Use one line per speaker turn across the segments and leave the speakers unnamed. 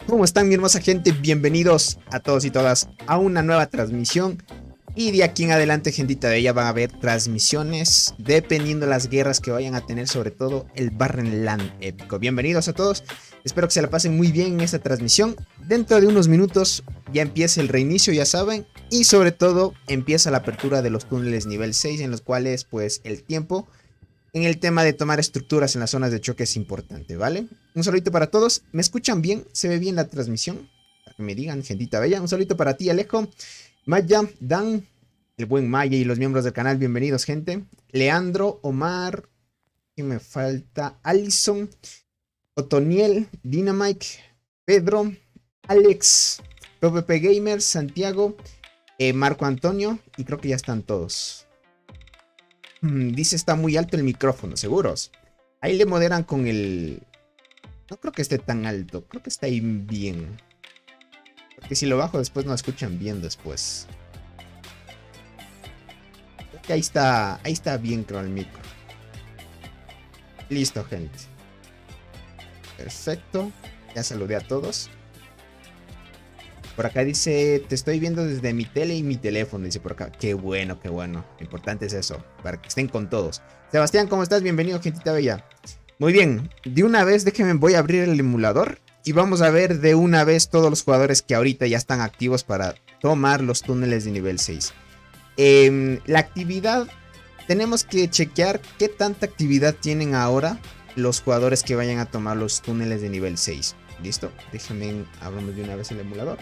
¿Cómo están, mi hermosa gente? Bienvenidos a todos y todas a una nueva transmisión. Y de aquí en adelante, gentita bella, van a haber transmisiones dependiendo de las guerras que vayan a tener, sobre todo el Barrenland épico. Bienvenidos a todos, espero que se la pasen muy bien en esta transmisión. Dentro de unos minutos ya empieza el reinicio, ya saben, y sobre todo empieza la apertura de los túneles nivel 6, en los cuales pues el tiempo en el tema de tomar estructuras en las zonas de choque es importante, ¿vale? Un saludito para todos. ¿Me escuchan bien? ¿Se ve bien la transmisión? Para que me digan, gentita bella. Un saludito para ti, Alejo, Maya, Dan, el buen Maya y los miembros del canal. Bienvenidos, gente. Leandro, Omar, ¿qué me falta? Alison, Otoniel, Dynamite, Pedro, Alex, PvP Gamer, Santiago, Marco Antonio, y creo que ya están todos. Dice está muy alto el micrófono, ¿seguros? Ahí le moderan con el... No creo que esté tan alto, creo que está ahí bien. Porque si lo bajo después no escuchan bien después. Creo que ahí está bien, creo, el micro. Listo, gente. Perfecto. Ya saludé a todos. Por acá dice, te estoy viendo desde mi tele y mi teléfono, dice por acá. Qué bueno, qué bueno. Lo importante es eso, para que estén con todos. Sebastián, ¿cómo estás? Bienvenido, gentita bella. Muy bien, de una vez déjenme, voy a abrir el emulador y vamos a ver de una vez todos los jugadores que ahorita ya están activos para tomar los túneles de nivel 6. La actividad, tenemos que chequear qué tanta actividad tienen ahora los jugadores que vayan a tomar los túneles de nivel 6. Listo, déjenme, hablamos de una vez el emulador.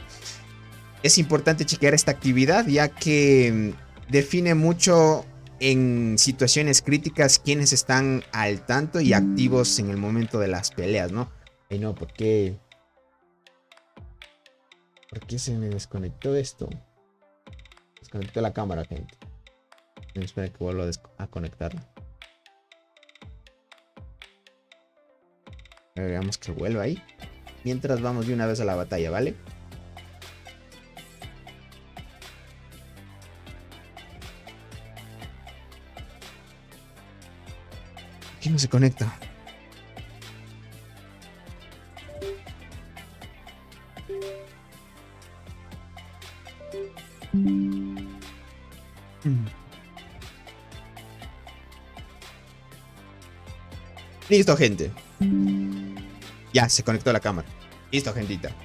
Es importante chequear esta actividad ya que define mucho en situaciones críticas quienes están al tanto y activos en el momento de las peleas, ¿no? Ay no, ¿por qué? ¿Por qué se me desconectó esto? Desconectó la cámara, gente. Espera que vuelva a conectarla. Veamos que vuelva ahí. Mientras vamos de una vez a la batalla, ¿vale? Aquí no se conecta. Listo, gente. Ya, se conectó la cámara. Listo, gentita.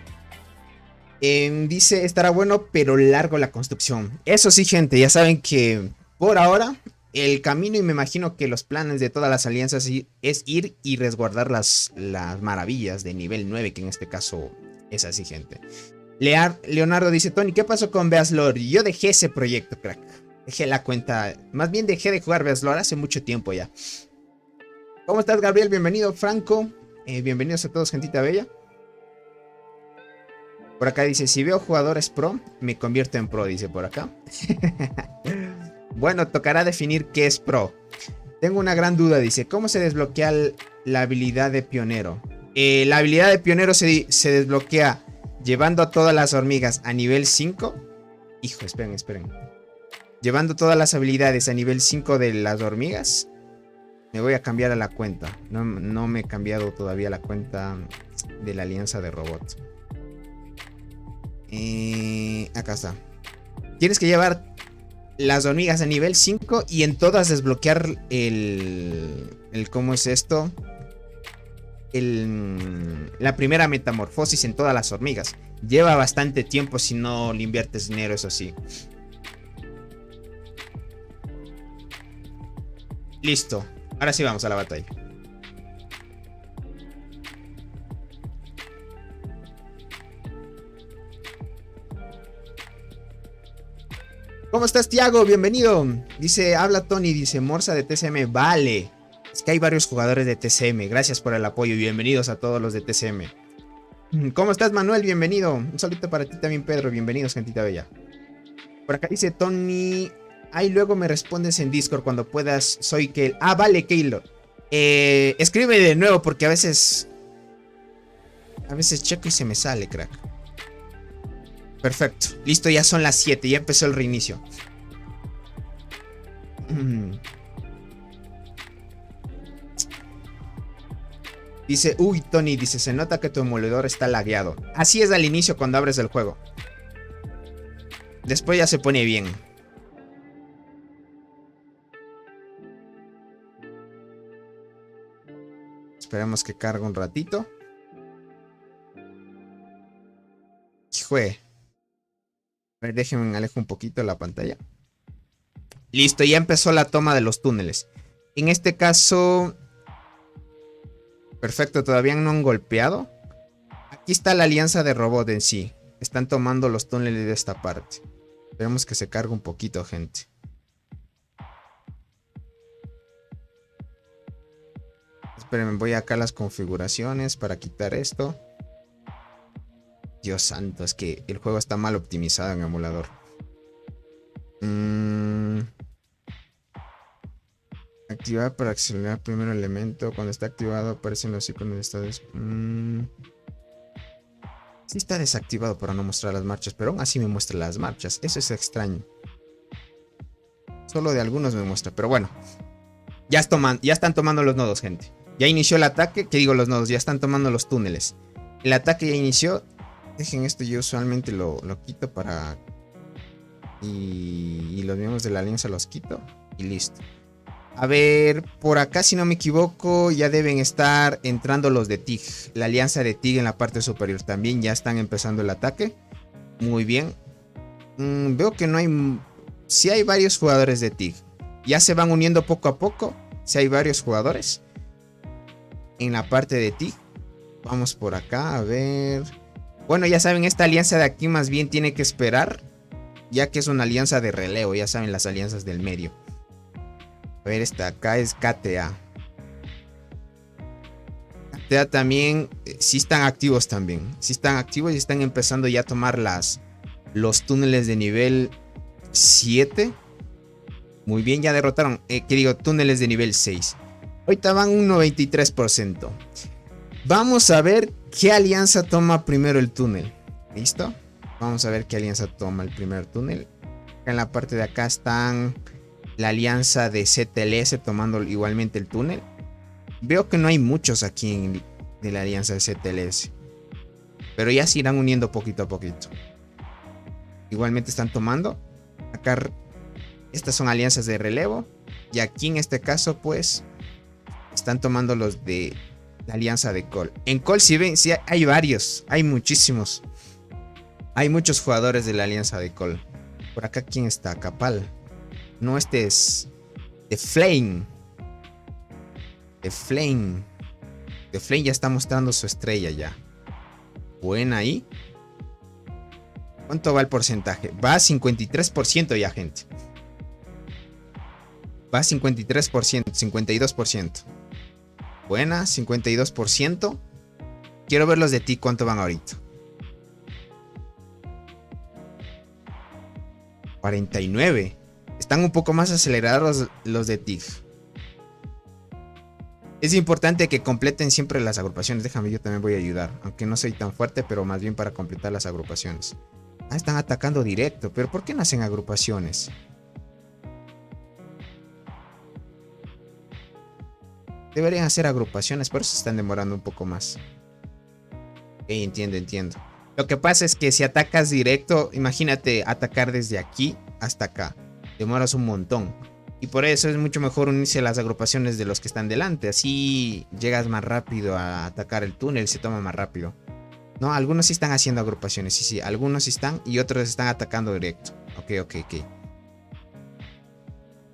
Dice, estará bueno, pero largo la construcción. Eso sí, gente, ya saben que por ahora el camino, y me imagino que los planes de todas las alianzas es ir y resguardar las maravillas de nivel 9, que en este caso es así, gente. Leonardo dice, Tony, ¿qué pasó con Beaslor? Yo dejé ese proyecto, crack. Dejé la cuenta, más bien dejé de jugar Beaslor hace mucho tiempo ya. ¿Cómo estás, Gabriel? Bienvenido, Franco. Bienvenidos a todos, gentita bella. Por acá dice, si veo jugadores pro, me convierto en pro, dice por acá. Bueno, tocará definir qué es pro. Tengo una gran duda, dice, ¿cómo se desbloquea la habilidad de pionero? La habilidad de pionero se desbloquea llevando a todas las hormigas a nivel 5. Hijo, esperen. Llevando todas las habilidades a nivel 5 de las hormigas. Me voy a cambiar a la cuenta. No me he cambiado todavía la cuenta de la alianza de robots. Acá está. Tienes que llevar las hormigas a nivel 5 y en todas desbloquear ¿cómo es esto? La primera metamorfosis en todas las hormigas. Lleva bastante tiempo si no le inviertes dinero, eso sí. Listo. Ahora sí vamos a la batalla. ¿Cómo estás, Tiago? Bienvenido. Dice, habla Tony, dice, Morsa de TCM. Vale. Es que hay varios jugadores de TCM. Gracias por el apoyo y bienvenidos a todos los de TCM. ¿Cómo estás, Manuel? Bienvenido. Un saludo para ti también, Pedro. Bienvenidos, gentita bella. Por acá dice Tony, ahí luego me respondes en Discord cuando puedas. Soy Keil. Ah, vale, Keilo. Escribe de nuevo porque a veces checo y se me sale, crack. Perfecto, listo, ya son las 7, ya empezó el reinicio. Dice, uy, Tony, dice, se nota que tu emulador está lagueado. Así es al inicio cuando abres el juego. Después ya se pone bien. Esperemos que cargue un ratito. Jue. A ver, déjenme alejo un poquito la pantalla. Listo, ya empezó la toma de los túneles. En este caso... Perfecto, todavía no han golpeado. Aquí está la alianza de robot en sí. Están tomando los túneles de esta parte. Esperemos que se cargue un poquito, gente. Esperen, voy acá a las configuraciones para quitar esto. Dios santo, es que el juego está mal optimizado en emulador. Activar para acelerar primer elemento. Cuando está activado aparecen los iconos de estados. Sí está desactivado para no mostrar las marchas, pero aún así me muestra las marchas. Eso es extraño. Solo de algunos me muestra, pero bueno. Ya están tomando los nodos, gente. Ya inició el ataque, que digo los nodos, ya están tomando los túneles. El ataque ya inició. Dejen esto, yo usualmente lo quito para... Y los miembros de la alianza los quito. Y listo. A ver, por acá si no me equivoco ya deben estar entrando los de TIG. La alianza de TIG en la parte superior también ya están empezando el ataque. Muy bien. Veo que no hay... Sí hay varios jugadores de TIG. Ya se van uniendo poco a poco. Sí hay varios jugadores en la parte de TIG. Vamos por acá, a ver... Bueno, ya saben, esta alianza de aquí más bien tiene que esperar, ya que es una alianza de relevo, ya saben, las alianzas del medio. A ver, esta acá es KTA. KTA también, sí están activos también. Sí están activos y están empezando ya a tomar los túneles de nivel 7. Muy bien, ya derrotaron, túneles de nivel 6. Ahorita van un 93%. Vamos a ver qué alianza toma primero el túnel. ¿Listo? Vamos a ver qué alianza toma el primer túnel. Acá en la parte de acá están la alianza de CTLS tomando igualmente el túnel. Veo que no hay muchos aquí de la alianza de CTLS. Pero ya se irán uniendo poquito a poquito. igualmente están tomando. Acá estas son alianzas de relevo. Y aquí en este caso pues están tomando los de la alianza de Col. En Col si ven, sí hay varios, hay muchísimos. Hay muchos jugadores de la alianza de Col. Por acá, ¿quién está? Capal. No, este es The Flame. The Flame. The Flame ya está mostrando su estrella ya. Buena ahí. ¿Cuánto va el porcentaje? Va a 53% ya, gente. Va a 53%, 52%. Buena, 52%. Quiero ver los de ti, ¿cuánto van ahorita? 49. Están un poco más acelerados los de TIG. Es importante que completen siempre las agrupaciones. Déjame, yo también voy a ayudar. Aunque no soy tan fuerte, pero más bien para completar las agrupaciones. Ah, están atacando directo. ¿Pero por qué no hacen agrupaciones? Deberían hacer agrupaciones, por eso se están demorando un poco más. Ok, entiendo. Lo que pasa es que si atacas directo, imagínate atacar desde aquí hasta acá. Demoras un montón. Y por eso es mucho mejor unirse a las agrupaciones de los que están delante. Así llegas más rápido a atacar el túnel, se toma más rápido. No, algunos sí están haciendo agrupaciones, sí. Algunos sí están y otros están atacando directo. Ok.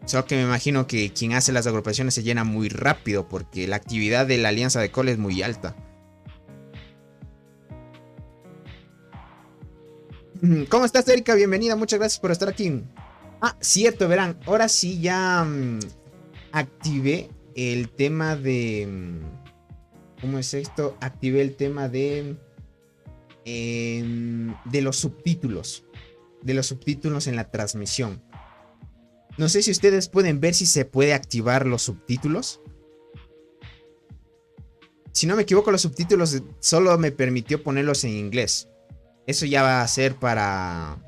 Solo que me imagino que quien hace las agrupaciones se llena muy rápido porque la actividad de la alianza de Col es muy alta. ¿Cómo estás, Erika? Bienvenida, muchas gracias por estar aquí. Ah, cierto, verán, ahora sí ya activé el tema de... ¿Cómo es esto? Activé el tema de los subtítulos. De los subtítulos en la transmisión. No sé si ustedes pueden ver si se puede activar los subtítulos. Si no me equivoco, los subtítulos solo me permitió ponerlos en inglés. Eso ya va a ser para...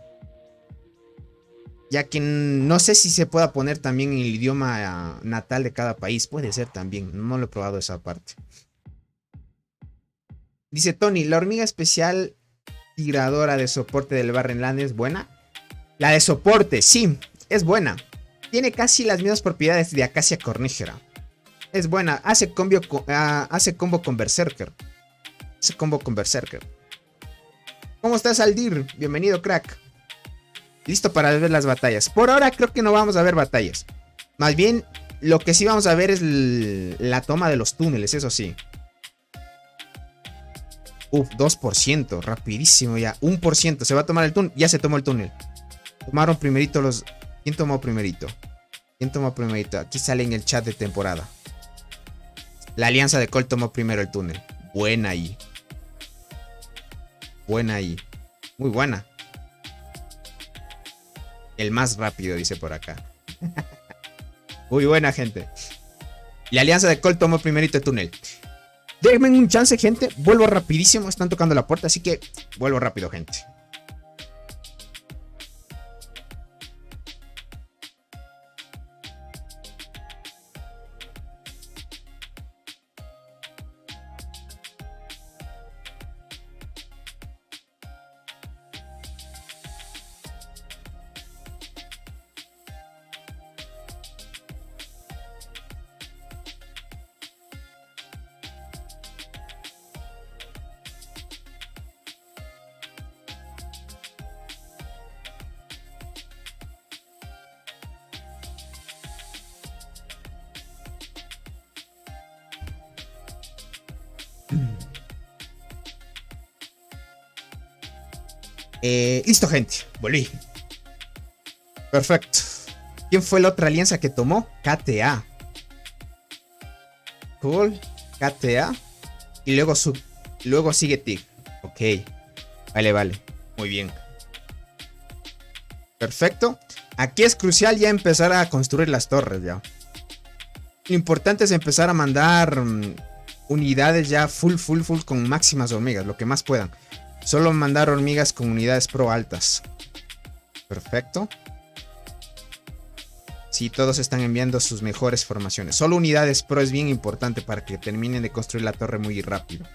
Ya que no sé si se pueda poner también en el idioma natal de cada país. Puede ser también. No lo he probado esa parte. Dice Tony, ¿la hormiga especial tiradora de soporte del Barrenland es buena? La de soporte, sí, es buena. Tiene casi las mismas propiedades de Acacia cornígera. Es buena. Hace combo con Berserker. ¿Cómo estás, Aldir? Bienvenido, crack. Listo para ver las batallas. Por ahora creo que no vamos a ver batallas. Más bien, lo que sí vamos a ver es la toma de los túneles, eso sí. 2%, rapidísimo ya. 1%, se va a tomar el túnel. Ya se tomó el túnel. Tomaron primerito los... ¿Quién tomó primerito? Aquí sale en el chat de temporada. La alianza de Col tomó primero el túnel. Buena ahí. Muy buena. El más rápido, dice por acá. Muy buena, gente. La alianza de Col tomó primerito el túnel. Déjenme un chance, gente. Vuelvo rapidísimo. Están tocando la puerta, así que vuelvo rápido, gente. Listo, gente. Volví. Perfecto. ¿Quién fue la otra alianza que tomó? KTA. Cool. KTA. Y luego sigue TIG. Ok. Vale. Muy bien. Perfecto. Aquí es crucial ya empezar a construir las torres ya. Lo importante es empezar a mandar unidades ya full con máximas hormigas. Lo que más puedan. Solo mandar hormigas con unidades pro altas. Perfecto. Sí, todos están enviando sus mejores formaciones. Solo unidades pro es bien importante para que terminen de construir la torre muy rápido.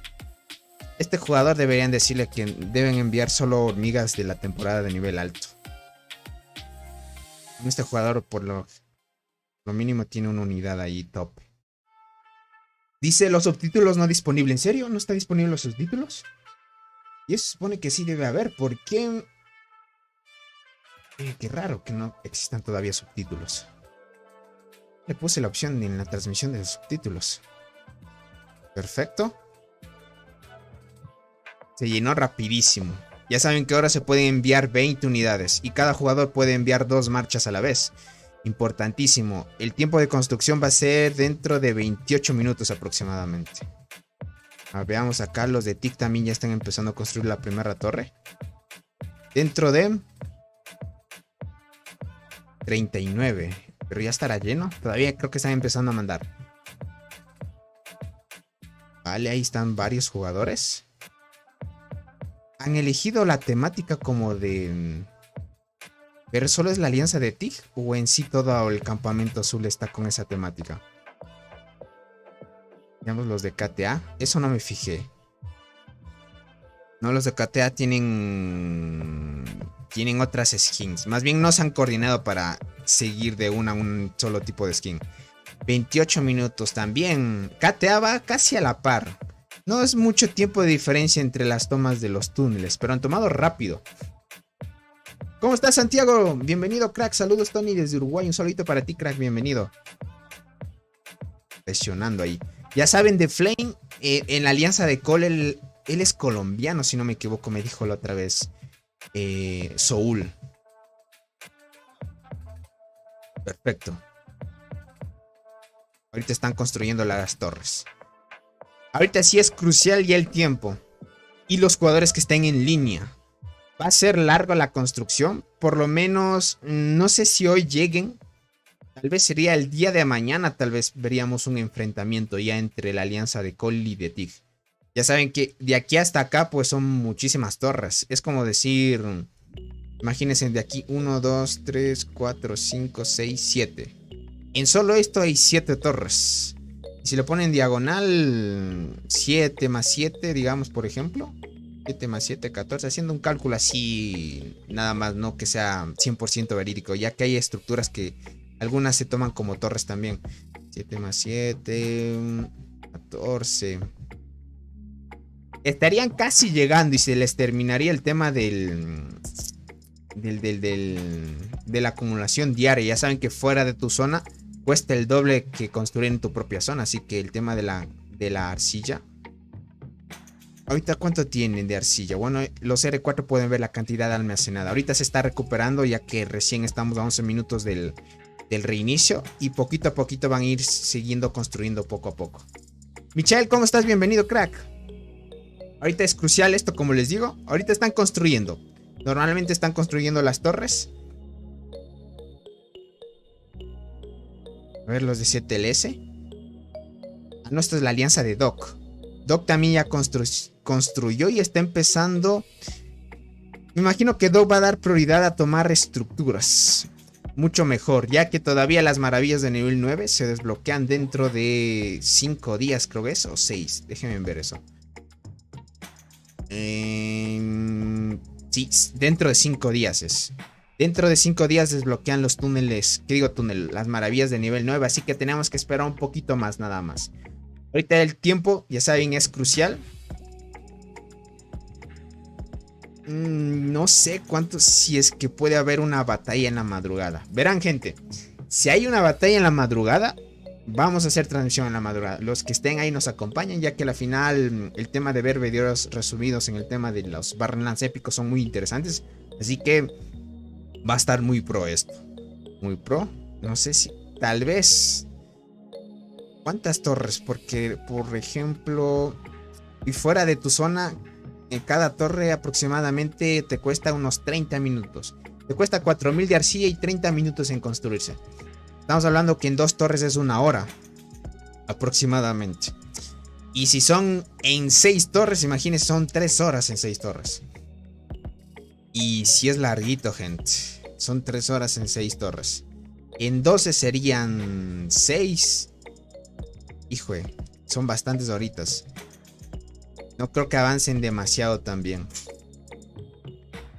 Este jugador deberían decirle que deben enviar solo hormigas de la temporada de nivel alto. Este jugador por lo mínimo tiene una unidad ahí top. Dice los subtítulos no disponibles. ¿En serio? ¿No está disponible los subtítulos? Y eso supone que sí debe haber. ¿Por qué? Qué raro que no existan todavía subtítulos. Le puse la opción en la transmisión de los subtítulos. Perfecto. Se llenó rapidísimo. Ya saben que ahora se pueden enviar 20 unidades. Y cada jugador puede enviar 2 marchas a la vez. Importantísimo. El tiempo de construcción va a ser dentro de 28 minutos aproximadamente. Veamos acá. Los de TIC también ya están empezando a construir la primera torre. Dentro de 39. Pero ya estará lleno. Todavía creo que están empezando a mandar. Vale, ahí están varios jugadores. Han elegido la temática como de... ¿Pero solo es la alianza de TIG? ¿O en sí todo el campamento azul está con esa temática? Veamos los de KTA. Eso no me fijé. No, los de KTA tienen otras skins. Más bien no se han coordinado para seguir de un solo tipo de skin. 28 minutos también. KTA va casi a la par. No es mucho tiempo de diferencia entre las tomas de los túneles, pero han tomado rápido. ¿Cómo estás, Santiago? Bienvenido, crack. Saludos, Tony, desde Uruguay. Un saludito para ti, crack. Bienvenido. Presionando ahí. Ya saben, de Flame, en la alianza de Cole, él es colombiano, si no me equivoco, me dijo la otra vez. Soul. Perfecto. Ahorita están construyendo las torres. Ahorita sí es crucial ya el tiempo. Y los jugadores que estén en línea. Va a ser largo la construcción. Por lo menos, no sé si hoy lleguen. Tal vez sería el día de mañana. Tal vez veríamos un enfrentamiento ya entre la alianza de Cole y de TIG. Ya saben que de aquí hasta acá pues son muchísimas torres. Es como decir... Imagínense de aquí 1, 2, 3, 4, 5, 6, 7. En solo esto hay 7 torres. Y si lo ponen en diagonal, 7 más 7, digamos, por ejemplo. 7 más 7, 14. Haciendo un cálculo así, nada más, no que sea 100% verídico. Ya que hay estructuras que algunas se toman como torres también. 7 más 7, 14. Estarían casi llegando y se les terminaría el tema de la acumulación diaria. Ya saben que fuera de tu zona cuesta el doble que construir en tu propia zona. Así que el tema de la arcilla. Ahorita ¿cuánto tienen de arcilla? Bueno, los R4 pueden ver la cantidad almacenada. Ahorita se está recuperando ya que recién estamos a 11 minutos del reinicio. Y poquito a poquito van a ir siguiendo construyendo poco a poco. Michael, ¿cómo estás? Bienvenido, crack. Ahorita es crucial esto, como les digo. Ahorita están construyendo. Normalmente están construyendo las torres. A ver los de 7LS. No, esto es la alianza de Doc. Doc también ya construyó y está empezando. Me imagino que Doc va a dar prioridad a tomar estructuras. Mucho mejor, ya que todavía las maravillas de nivel 9 se desbloquean dentro de 5 días, creo que es, o 6. Déjenme ver eso. Sí, dentro de 5 días es. Dentro de 5 días desbloquean los túneles. ¿Qué digo túnel? Las maravillas de nivel 9. Así que tenemos que esperar un poquito más nada más. Ahorita el tiempo, ya saben, es crucial. No sé cuánto, si es que puede haber una batalla en la madrugada. Verán, gente, si hay una batalla en la madrugada, vamos a hacer transmisión en la madrugada. Los que estén ahí nos acompañan, ya que al final el tema de ver videos resumidos en el tema de los Barrenlands épicos son muy interesantes. Así que va a estar muy pro esto. Muy pro. No sé si, tal vez... ¿Cuántas torres? Porque, por ejemplo, y fuera de tu zona, en cada torre aproximadamente te cuesta unos 30 minutos. Te cuesta 4000 de arcilla y 30 minutos en construirse. Estamos hablando que en 2 torres es 1 hora. Aproximadamente. Y si son en 6 torres, imagínense, son 3 horas en 6 torres. Y si es larguito, gente. Son 3 horas en 6 torres. En 12 serían 6. Híjole, son bastantes horitas. No creo que avancen demasiado también.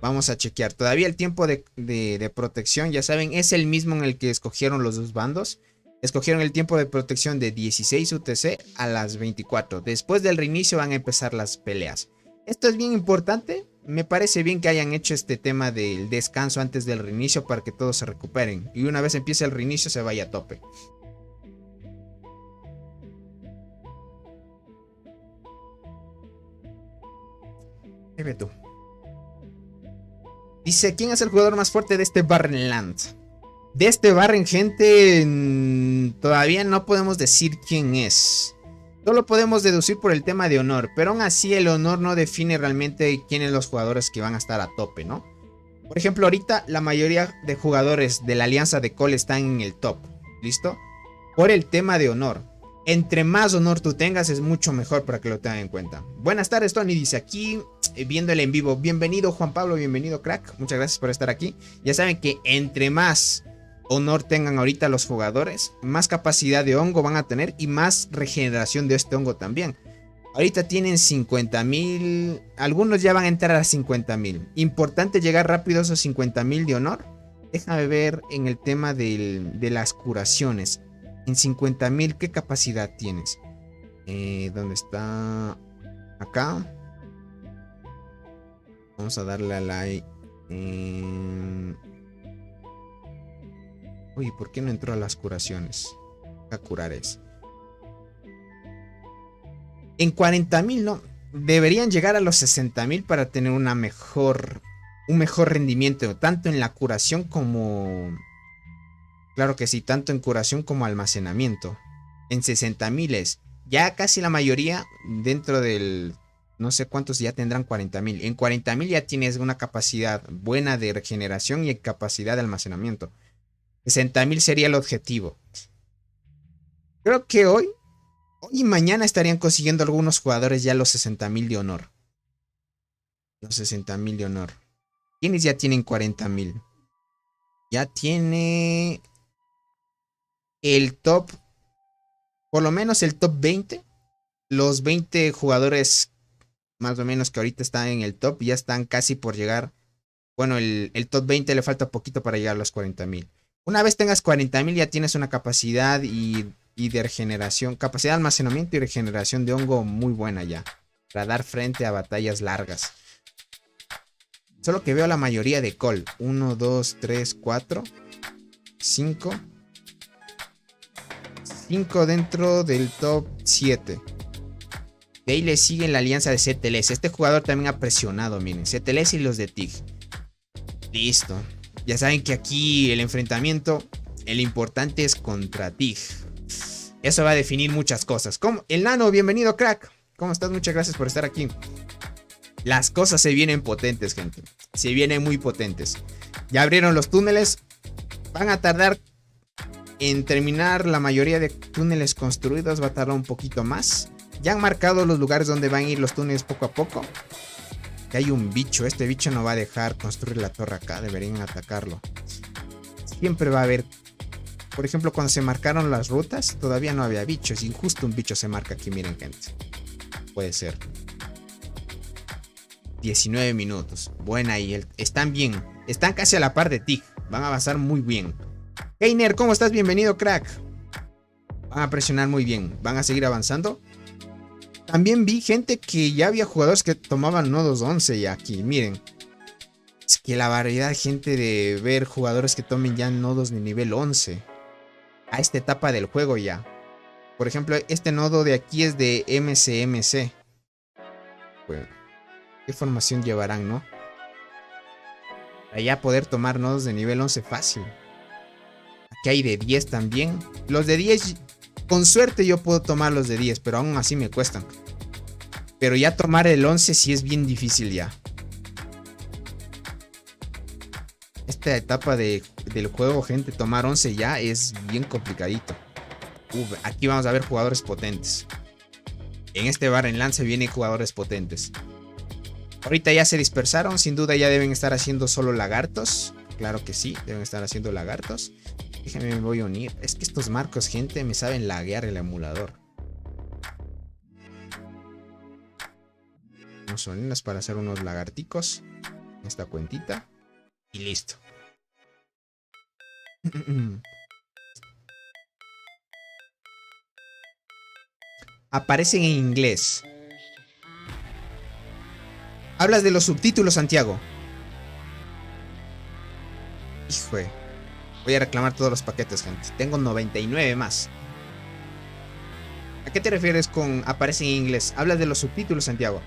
Vamos a chequear. Todavía el tiempo de protección, ya saben, es el mismo en el que escogieron los dos bandos. Escogieron el tiempo de protección de 16 UTC a las 24. Después del reinicio van a empezar las peleas. Esto es bien importante. Me parece bien que hayan hecho este tema del descanso antes del reinicio para que todos se recuperen. Y una vez empiece el reinicio se vaya a tope. Ve tú. Dice, ¿quién es el jugador más fuerte de este Barrenland? De este Barren, gente, todavía no podemos decir quién es. Solo podemos deducir por el tema de honor, pero aún así el honor no define realmente quiénes son los jugadores que van a estar a tope, ¿no? Por ejemplo, ahorita la mayoría de jugadores de la alianza de Cole están en el top, ¿listo? Por el tema de honor. Entre más honor tú tengas es mucho mejor para que lo tengan en cuenta. Buenas tardes, Tony, dice aquí, viendo el en vivo. Bienvenido, Juan Pablo, bienvenido, crack. Muchas gracias por estar aquí. Ya saben que entre más honor tengan ahorita los jugadores, más capacidad de hongo van a tener y más regeneración de este hongo también. Ahorita tienen 50,000, algunos ya van a entrar a 50,000. Importante llegar rápido a esos 50,000 de honor. Déjame ver en el tema de las curaciones. En 50,000, ¿qué capacidad tienes? ¿Dónde está? Acá. Vamos a darle a like. Uy, ¿por qué no entró a las curaciones? A curar es. En 40,000 no. Deberían llegar a los 60,000 para tener un mejor rendimiento. Tanto en la curación como... Claro que sí, tanto en curación como almacenamiento. En 60,000 es. Ya casi la mayoría dentro del... No sé cuántos ya tendrán 40,000. En 40,000 ya tienes una capacidad buena de regeneración y capacidad de almacenamiento. 60,000 sería el objetivo. Creo que hoy y mañana estarían consiguiendo algunos jugadores ya los 60,000 de honor. Los 60,000 de honor. ¿Quiénes ya tienen 40,000? Ya tiene el top, por lo menos el top 20. Los 20 jugadores más o menos que ahorita están en el top ya están casi por llegar. Bueno, el top 20 le falta poquito para llegar a los 40,000. Una vez tengas 40,000 ya tienes una capacidad y de regeneración, capacidad de almacenamiento y regeneración de hongo muy buena ya, para dar frente a batallas largas. Solo que veo la mayoría de Cole. 1, 2, 3, 4, 5. 5 dentro del top 7. De ahí le siguen la alianza de CTLS. Este jugador también ha presionado, miren. CTLS y los de TIG. Listo. Ya saben que aquí el enfrentamiento, el importante es contra TIG. Eso va a definir muchas cosas. Como el Nano, bienvenido, crack. ¿Cómo estás? Muchas gracias por estar aquí. Las cosas se vienen potentes, gente. Se vienen muy potentes. Ya abrieron los túneles. Van a tardar en terminar la mayoría de túneles construidos. Va a tardar un poquito más. Ya han marcado los lugares donde van a ir los túneles poco a poco. Que hay un bicho. Este bicho no va a dejar construir la torre acá. Deberían atacarlo. Siempre va a haber... Por ejemplo, cuando se marcaron las rutas, todavía no había bichos. Y justo un bicho se marca aquí, miren, gente. Puede ser. 19 minutos. Buena ahí. Están bien. Están casi a la par de TIG. Van a avanzar muy bien. Keiner, ¿cómo estás? Bienvenido, crack. Van a presionar muy bien. Van a seguir avanzando. También vi gente que ya había jugadores que tomaban nodos 11 ya aquí. Miren. Es que la variedad de gente de ver jugadores que tomen ya nodos de nivel 11. A esta etapa del juego ya. Por ejemplo, este nodo de aquí es de MCMC. Bueno, ¿qué formación llevarán, no? Para ya poder tomar nodos de nivel 11 fácil. Aquí hay de 10 también. Los de 10, con suerte yo puedo tomar los de 10, pero aún así me cuestan. Pero ya tomar el 11 sí es bien difícil ya. Esta etapa del juego, gente, tomar 11 ya es bien complicadito. Aquí vamos a ver jugadores potentes. En este Barrenland se vienen jugadores potentes. Ahorita ya se dispersaron, sin duda ya deben estar haciendo solo lagartos. Claro que sí, deben estar haciendo lagartos. Déjenme, me voy a unir. Es que estos marcos, gente, me saben laguear el emulador. Musolinas para hacer unos lagarticos. Esta cuentita. Y listo. Aparecen en inglés. Hablas de los subtítulos, Santiago. Híjole. Voy a reclamar todos los paquetes, gente. Tengo 99 más. ¿A qué te refieres con aparecen en inglés? Hablas de los subtítulos, Santiago.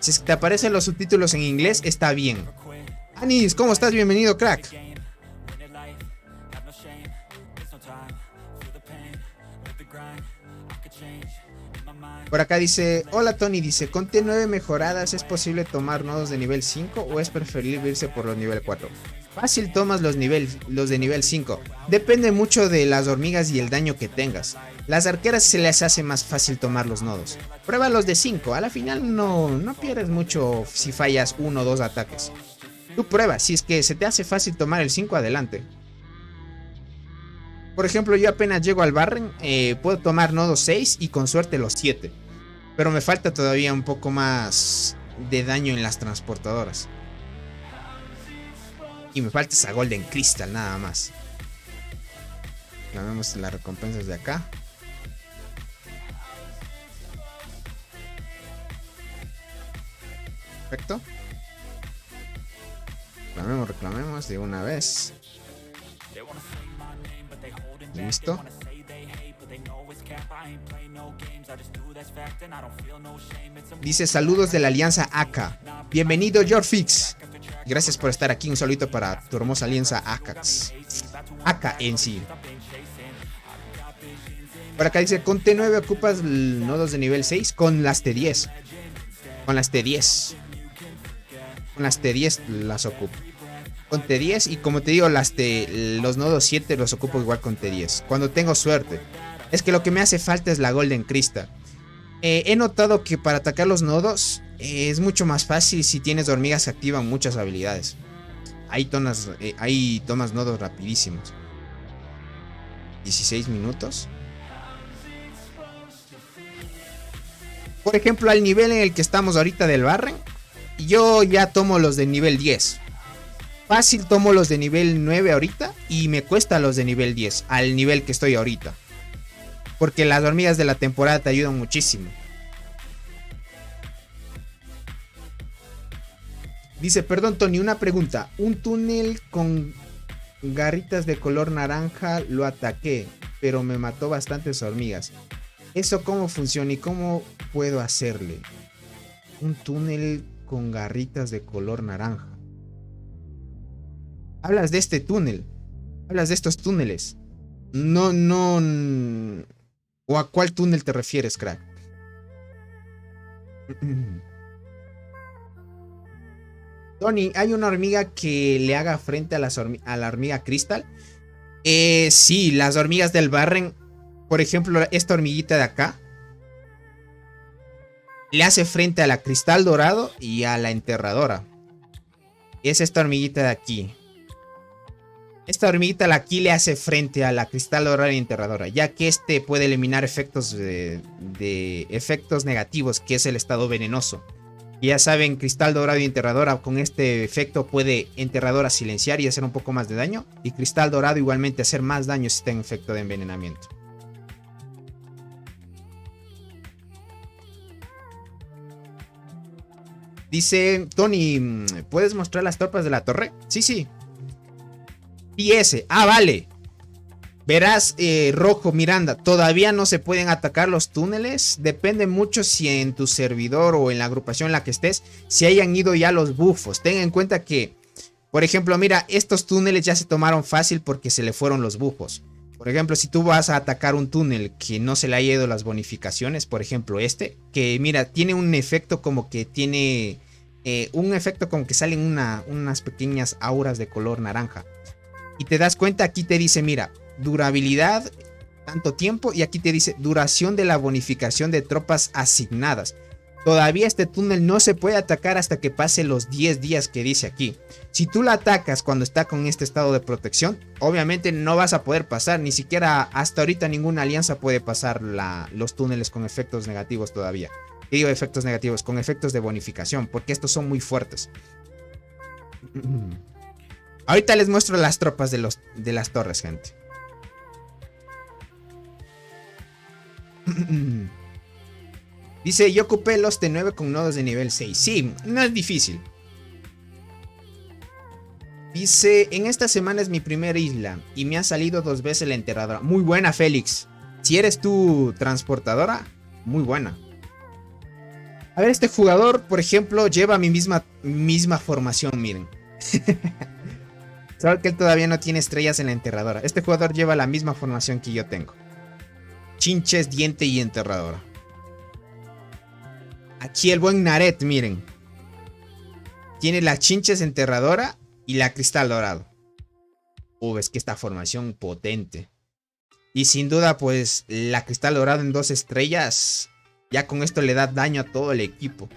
Si es que te aparecen los subtítulos en inglés, está bien. Anis, ¿cómo estás? Bienvenido, crack. Por acá dice, hola Tony, dice, con T9 mejoradas ¿es posible tomar nodos de nivel 5 o es preferible irse por los nivel 4? Fácil tomas los de nivel 5. Depende mucho de las hormigas y el daño que tengas. Las arqueras se les hace más fácil tomar los nodos. Prueba los de 5, a la final no pierdes mucho si fallas 1 o 2 ataques. Tú prueba, si es que se te hace fácil tomar el 5, adelante. Por ejemplo, yo apenas llego al Barren, puedo tomar nodos 6 y con suerte los 7. Pero me falta todavía un poco más de daño en las transportadoras. Y me falta esa Golden Crystal nada más. Ya vemos las recompensas de acá. Perfecto. Reclamemos de una vez. Listo. Dice saludos de la alianza AK. Bienvenido Jorfix. Gracias por estar aquí. Un saludito para tu hermosa alianza AKAX. AK en sí. Por acá dice con T9 ocupas nodos de nivel 6 con las T10. Con las T10. Con las T10 las ocupo. Con T10 y como te digo los nodos 7 los ocupo igual con T10 cuando tengo suerte. Es que lo que me hace falta es la Golden Crystal. He notado que para atacar los nodos es mucho más fácil si tienes hormigas que activan muchas habilidades. Ahí tomas nodos rapidísimos. 16 minutos. Por ejemplo, al nivel en el que estamos ahorita del Barren, yo ya tomo los de nivel 10. Fácil tomo los de nivel 9 ahorita y me cuesta los de nivel 10 al nivel que estoy ahorita. Porque las hormigas de la temporada te ayudan muchísimo. Dice, perdón Tony, una pregunta. Un túnel con garritas de color naranja lo ataqué, pero me mató bastantes hormigas. ¿Eso cómo funciona y cómo puedo hacerle? Un túnel con garritas de color naranja. Hablas de este túnel. Hablas de estos túneles. No. ¿O a cuál túnel te refieres, crack? Tony, ¿hay una hormiga que le haga frente a la hormiga Crystal? Sí, las hormigas del Barren. Por ejemplo, esta hormiguita de acá le hace frente a la Cristal Dorado y a la Enterradora. Es esta hormiguita de aquí. Esta hormiguita de aquí le hace frente a la Cristal Dorada y Enterradora, ya que este puede eliminar efectos de efectos negativos, que es el estado venenoso. Y ya saben, Cristal Dorado y Enterradora con este efecto puede Enterradora silenciar y hacer un poco más de daño. Y Cristal Dorado igualmente hacer más daño si está en efecto de envenenamiento. Dice Tony, ¿puedes mostrar las tropas de la torre? Sí. PS, vale. Verás, Rojo, Miranda, todavía no se pueden atacar los túneles. Depende mucho si en tu servidor o en la agrupación en la que estés, si hayan ido ya los bufos. Ten en cuenta que, por ejemplo, mira, estos túneles ya se tomaron fácil porque se le fueron los bufos. Por ejemplo, si tú vas a atacar un túnel que no se le haya ido las bonificaciones, por ejemplo que mira, tiene un efecto como que tiene salen unas pequeñas auras de color naranja. Y te das cuenta, aquí te dice, mira, durabilidad, tanto tiempo, y aquí te dice duración de la bonificación de tropas asignadas. Todavía este túnel no se puede atacar hasta que pase los 10 días que dice aquí. Si tú la atacas cuando está con este estado de protección, obviamente no vas a poder pasar, ni siquiera hasta ahorita ninguna alianza puede pasar los túneles con efectos negativos todavía. ¿Qué digo efectos negativos? Con efectos de bonificación, porque estos son muy fuertes. Ahorita les muestro las tropas de las torres, gente. Dice, yo ocupé los T9 con nodos de nivel 6. Sí, no es difícil. Dice, en esta semana es mi primera isla y me ha salido 2 veces la enterradora. Muy buena, Félix. Si eres tú transportadora, muy buena. A ver, este jugador, por ejemplo, lleva mi misma formación, miren. Solo que él todavía no tiene estrellas en la enterradora. Este jugador lleva la misma formación que yo tengo. Chinches, diente y enterradora. Aquí el buen Naret, miren. Tiene la chinches enterradora y la cristal dorado. Es que esta formación potente. Y sin duda, pues, la cristal dorado en 2 estrellas. Ya con esto le da daño a todo el equipo.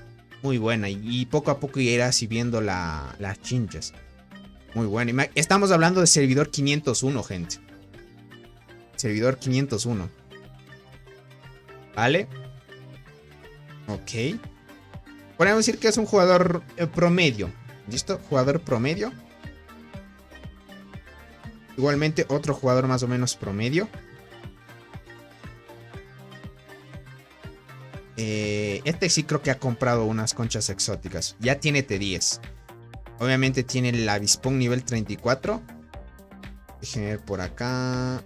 Muy buena. Y poco a poco irá subiendo las chinches. Muy buena. Estamos hablando de servidor 501, gente. Servidor 501. ¿Vale? Ok. Podemos decir que es un jugador promedio. ¿Listo? Jugador promedio. Igualmente otro jugador más o menos promedio. Este sí creo que ha comprado unas conchas exóticas. Ya tiene T10. Obviamente tiene el avispón nivel 34. Déjenme ver por acá.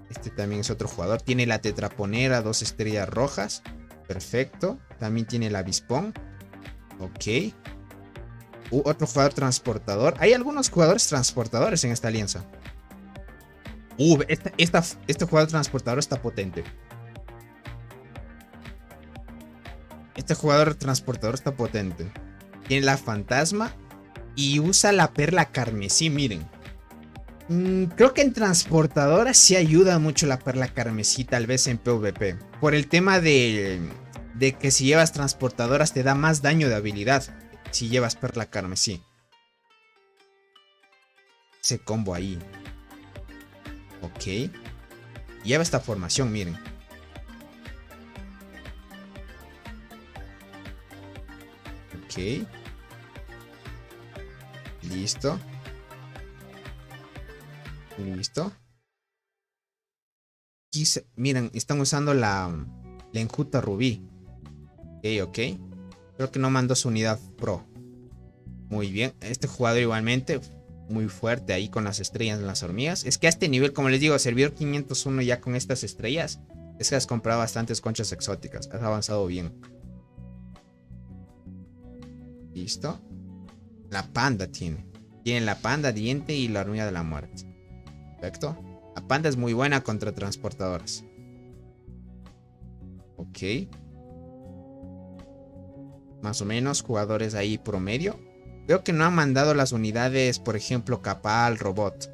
Este también es otro jugador. Tiene la tetraponera, 2 estrellas rojas. Perfecto. También tiene el avispón. Ok. Otro jugador transportador. Hay algunos jugadores transportadores en esta alianza. Este jugador transportador está potente. Este jugador transportador está potente. Tiene la fantasma y usa la perla carmesí, miren. Creo que en transportadora sí ayuda mucho la perla carmesí, tal vez en PvP. Por el tema de que si llevas transportadoras te da más daño de habilidad. Si llevas perla carmesí. Ese combo ahí. Ok. Lleva esta formación, miren. Ok. Listo. Listo. Aquí miren, están usando la enjuta rubí. Ok. Creo que no mandó su unidad pro. Muy bien. Este jugador igualmente muy fuerte ahí con las estrellas en las hormigas. Es que a este nivel, como les digo, servidor 501 ya con estas estrellas. Es que has comprado bastantes conchas exóticas. Has avanzado bien. Listo. La panda tiene. Tiene la panda, diente y la hormiga de la muerte. Perfecto. La panda es muy buena contra transportadoras. Ok. Más o menos jugadores ahí promedio. Veo que no han mandado las unidades, por ejemplo, Capal, Robot.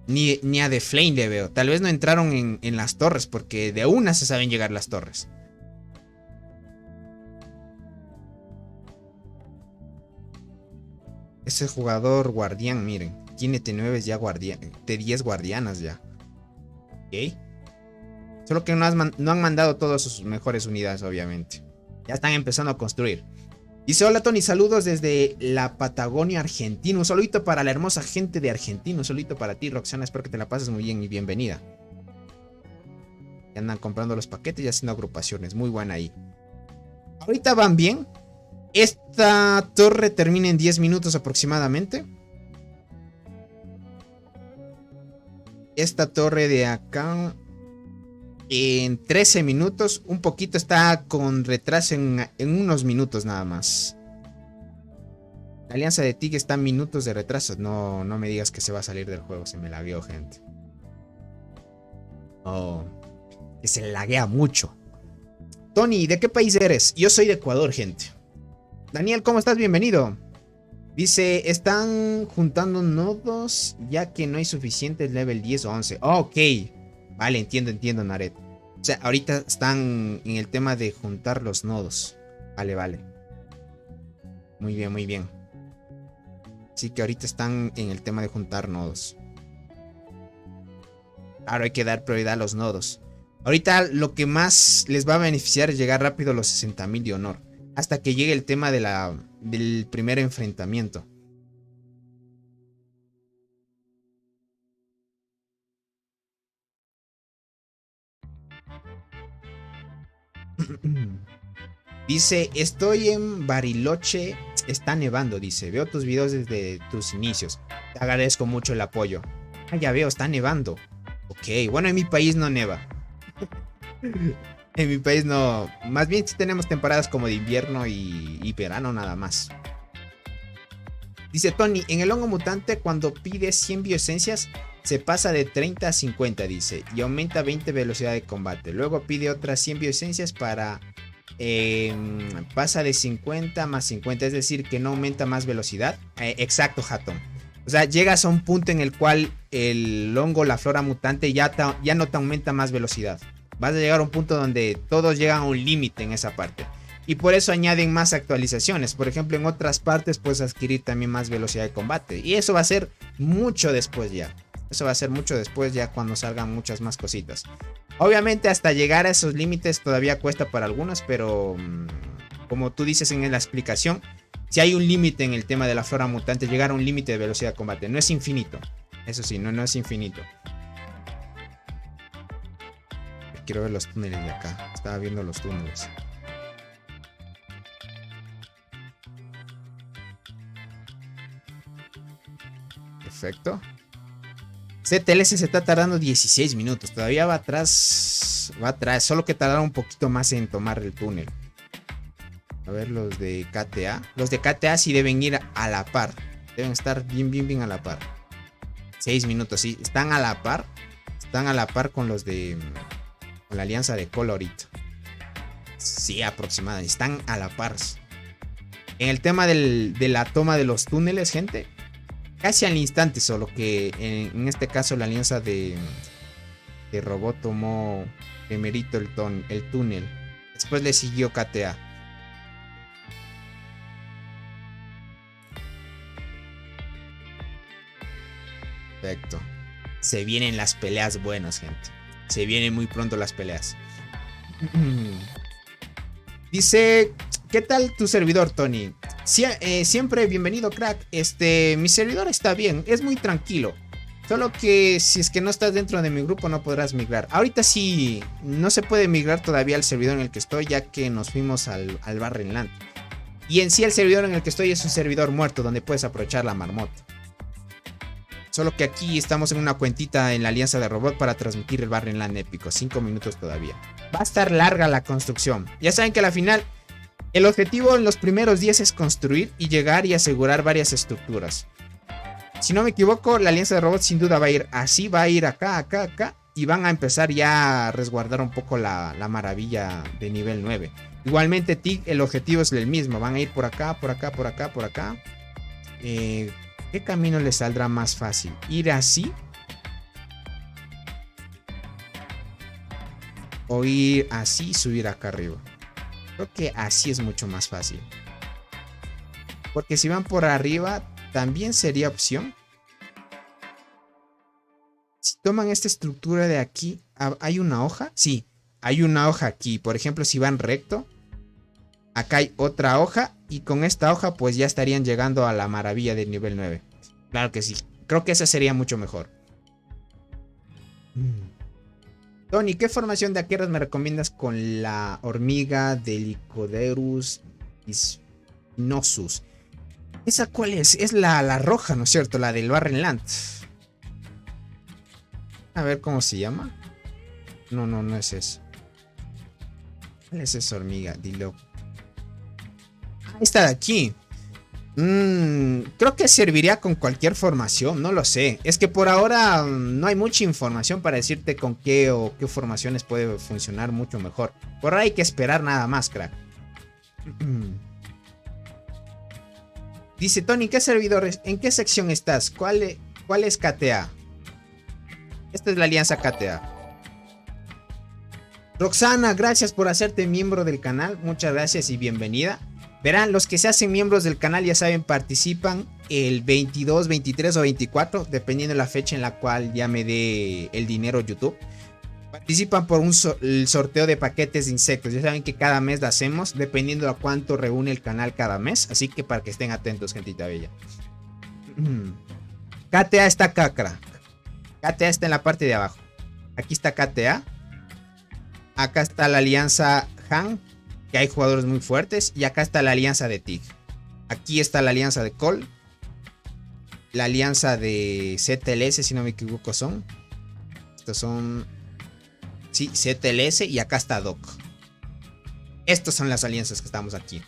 Ni a The Flame le veo. Tal vez no entraron en las torres, porque de una se saben llegar las torres. Ese jugador guardián, miren. Tiene T9 ya guardián. T10 guardianas ya. Ok. Solo que no han mandado todas sus mejores unidades, obviamente. Ya están empezando a construir. Dice, hola Tony, saludos desde la Patagonia, Argentina. Un saludito para la hermosa gente de Argentina. Un saludito para ti, Roxana. Espero que te la pases muy bien y bienvenida. Ya andan comprando los paquetes y haciendo agrupaciones. Muy buena ahí. Ahorita van bien. Esta torre termina en 10 minutos aproximadamente. Esta torre de acá en 13 minutos. Un poquito está con retraso en unos minutos nada más. La alianza de TIG está en minutos de retraso. No me digas que se va a salir del juego. Se me lagueó, gente. Oh, que se laguea mucho. Tony, ¿de qué país eres? Yo soy de Ecuador, gente. Daniel, ¿cómo estás? Bienvenido. Dice, están juntando nodos ya que no hay suficientes level 10 o 11. Oh, ok. Vale, entiendo, Naret. O sea, ahorita están en el tema de juntar los nodos. Vale. Muy bien. Así que ahorita están en el tema de juntar nodos. Ahora hay que dar prioridad a los nodos. Ahorita lo que más les va a beneficiar es llegar rápido a los 60.000 de honor. Hasta que llegue el tema del primer enfrentamiento. Dice, estoy en Bariloche, está nevando, dice. Veo tus videos desde tus inicios. Te agradezco mucho el apoyo. Ah, ya veo, está nevando. Ok, bueno, en mi país no neva. En mi país no. Más bien sí tenemos temporadas como de invierno y verano nada más. Dice Tony, en el hongo mutante cuando pide 100 bioesencias se pasa de 30 a 50, dice. Y aumenta 20 velocidad de combate. Luego pide otras 100 bioesencias para... pasa de 50 más 50, es decir, que no aumenta más velocidad. Exacto, Hatton. O sea, llegas a un punto en el cual el hongo, la flora mutante ya no te aumenta más velocidad. Vas a llegar a un punto donde todos llegan a un límite en esa parte. Y por eso añaden más actualizaciones. Por ejemplo, en otras partes puedes adquirir también más velocidad de combate. Y eso va a ser mucho después ya. Eso va a ser mucho después ya cuando salgan muchas más cositas. Obviamente hasta llegar a esos límites todavía cuesta para algunos, pero como tú dices en la explicación, si hay un límite en el tema de la flora mutante, llegar a un límite de velocidad de combate. No es infinito. Eso sí, no es infinito. Quiero ver los túneles de acá. Estaba viendo los túneles. Perfecto. CTLS se está tardando 16 minutos. Todavía va atrás. Va atrás. Solo que tardará un poquito más en tomar el túnel. A ver los de KTA. Los de KTA sí deben ir a la par. Deben estar bien a la par. 6 minutos, sí. Están a la par. Están a la par con los de... Con la alianza de Colorit. Sí, aproximadamente. Están a la par. En el tema de la toma de los túneles, gente. Casi al instante, solo que en este caso la alianza de Robot tomó primerito el túnel. Después le siguió KTA. Perfecto. Se vienen las peleas buenas, gente. Se vienen muy pronto las peleas. Dice, ¿qué tal tu servidor, Tony? Siempre bienvenido, crack. Mi servidor está bien, es muy tranquilo. Solo que si es que no estás dentro de mi grupo no podrás migrar. Ahorita sí, no se puede migrar todavía al servidor en el que estoy, ya que nos fuimos al Barrenland. Y en sí el servidor en el que estoy es un servidor muerto, donde puedes aprovechar la marmota. Solo que aquí estamos en una cuentita en la alianza de robot para transmitir el Barrenland épico. 5 minutos todavía. Va a estar larga la construcción. Ya saben que a la final, el objetivo en los primeros 10 es construir y llegar y asegurar varias estructuras. Si no me equivoco, la alianza de robots sin duda va a ir así, va a ir acá, acá, acá. Y van a empezar ya a resguardar un poco la maravilla de nivel 9. Igualmente, TIG, el objetivo es el mismo. Van a ir por acá, por acá, por acá, por acá. ¿Qué camino les saldrá más fácil? ¿Ir así? ¿O ir así y subir acá arriba? Creo que así es mucho más fácil. Porque si van por arriba, también sería opción. Si toman esta estructura de aquí, ¿hay una hoja? Sí, hay una hoja aquí. Por ejemplo, si van recto, acá hay otra hoja. Y con esta hoja pues ya estarían llegando a la maravilla del nivel 9. Claro que sí. Creo que esa sería mucho mejor. Tony, ¿qué formación de Aqueras me recomiendas con la hormiga de Lycoderus spinosus? ¿Esa cuál es? Es la roja, ¿no es cierto? La del Barrenland. A ver cómo se llama. No es eso. ¿Cuál es esa hormiga? Dilo. Esta de aquí. Creo que serviría con cualquier formación, no lo sé. Es que por ahora no hay mucha información para decirte con qué o qué formaciones puede funcionar mucho mejor. Por ahora hay que esperar nada más, crack. Dice Tony, ¿qué servidores? ¿En qué sección estás? ¿Cuál es KTA? Esta es la alianza KTA. Roxana, gracias por hacerte miembro del canal. Muchas gracias y bienvenida. Verán, los que se hacen miembros del canal ya saben, participan el 22, 23 o 24, dependiendo de la fecha en la cual ya me dé el dinero YouTube. Participan por el sorteo de paquetes de insectos. Ya saben que cada mes lo hacemos dependiendo a cuánto reúne el canal cada mes. Así que para que estén atentos, gentita bella. KTA está acá, crack. KTA está en la parte de abajo. Aquí está KTA. Acá está la alianza Han, que hay jugadores muy fuertes. Y acá está la alianza de TIG. Aquí está la alianza de Cole. La alianza de ZLS, si no me equivoco son. Estos son... Sí, ZLS y acá está Doc. Estas son las alianzas que estamos aquí.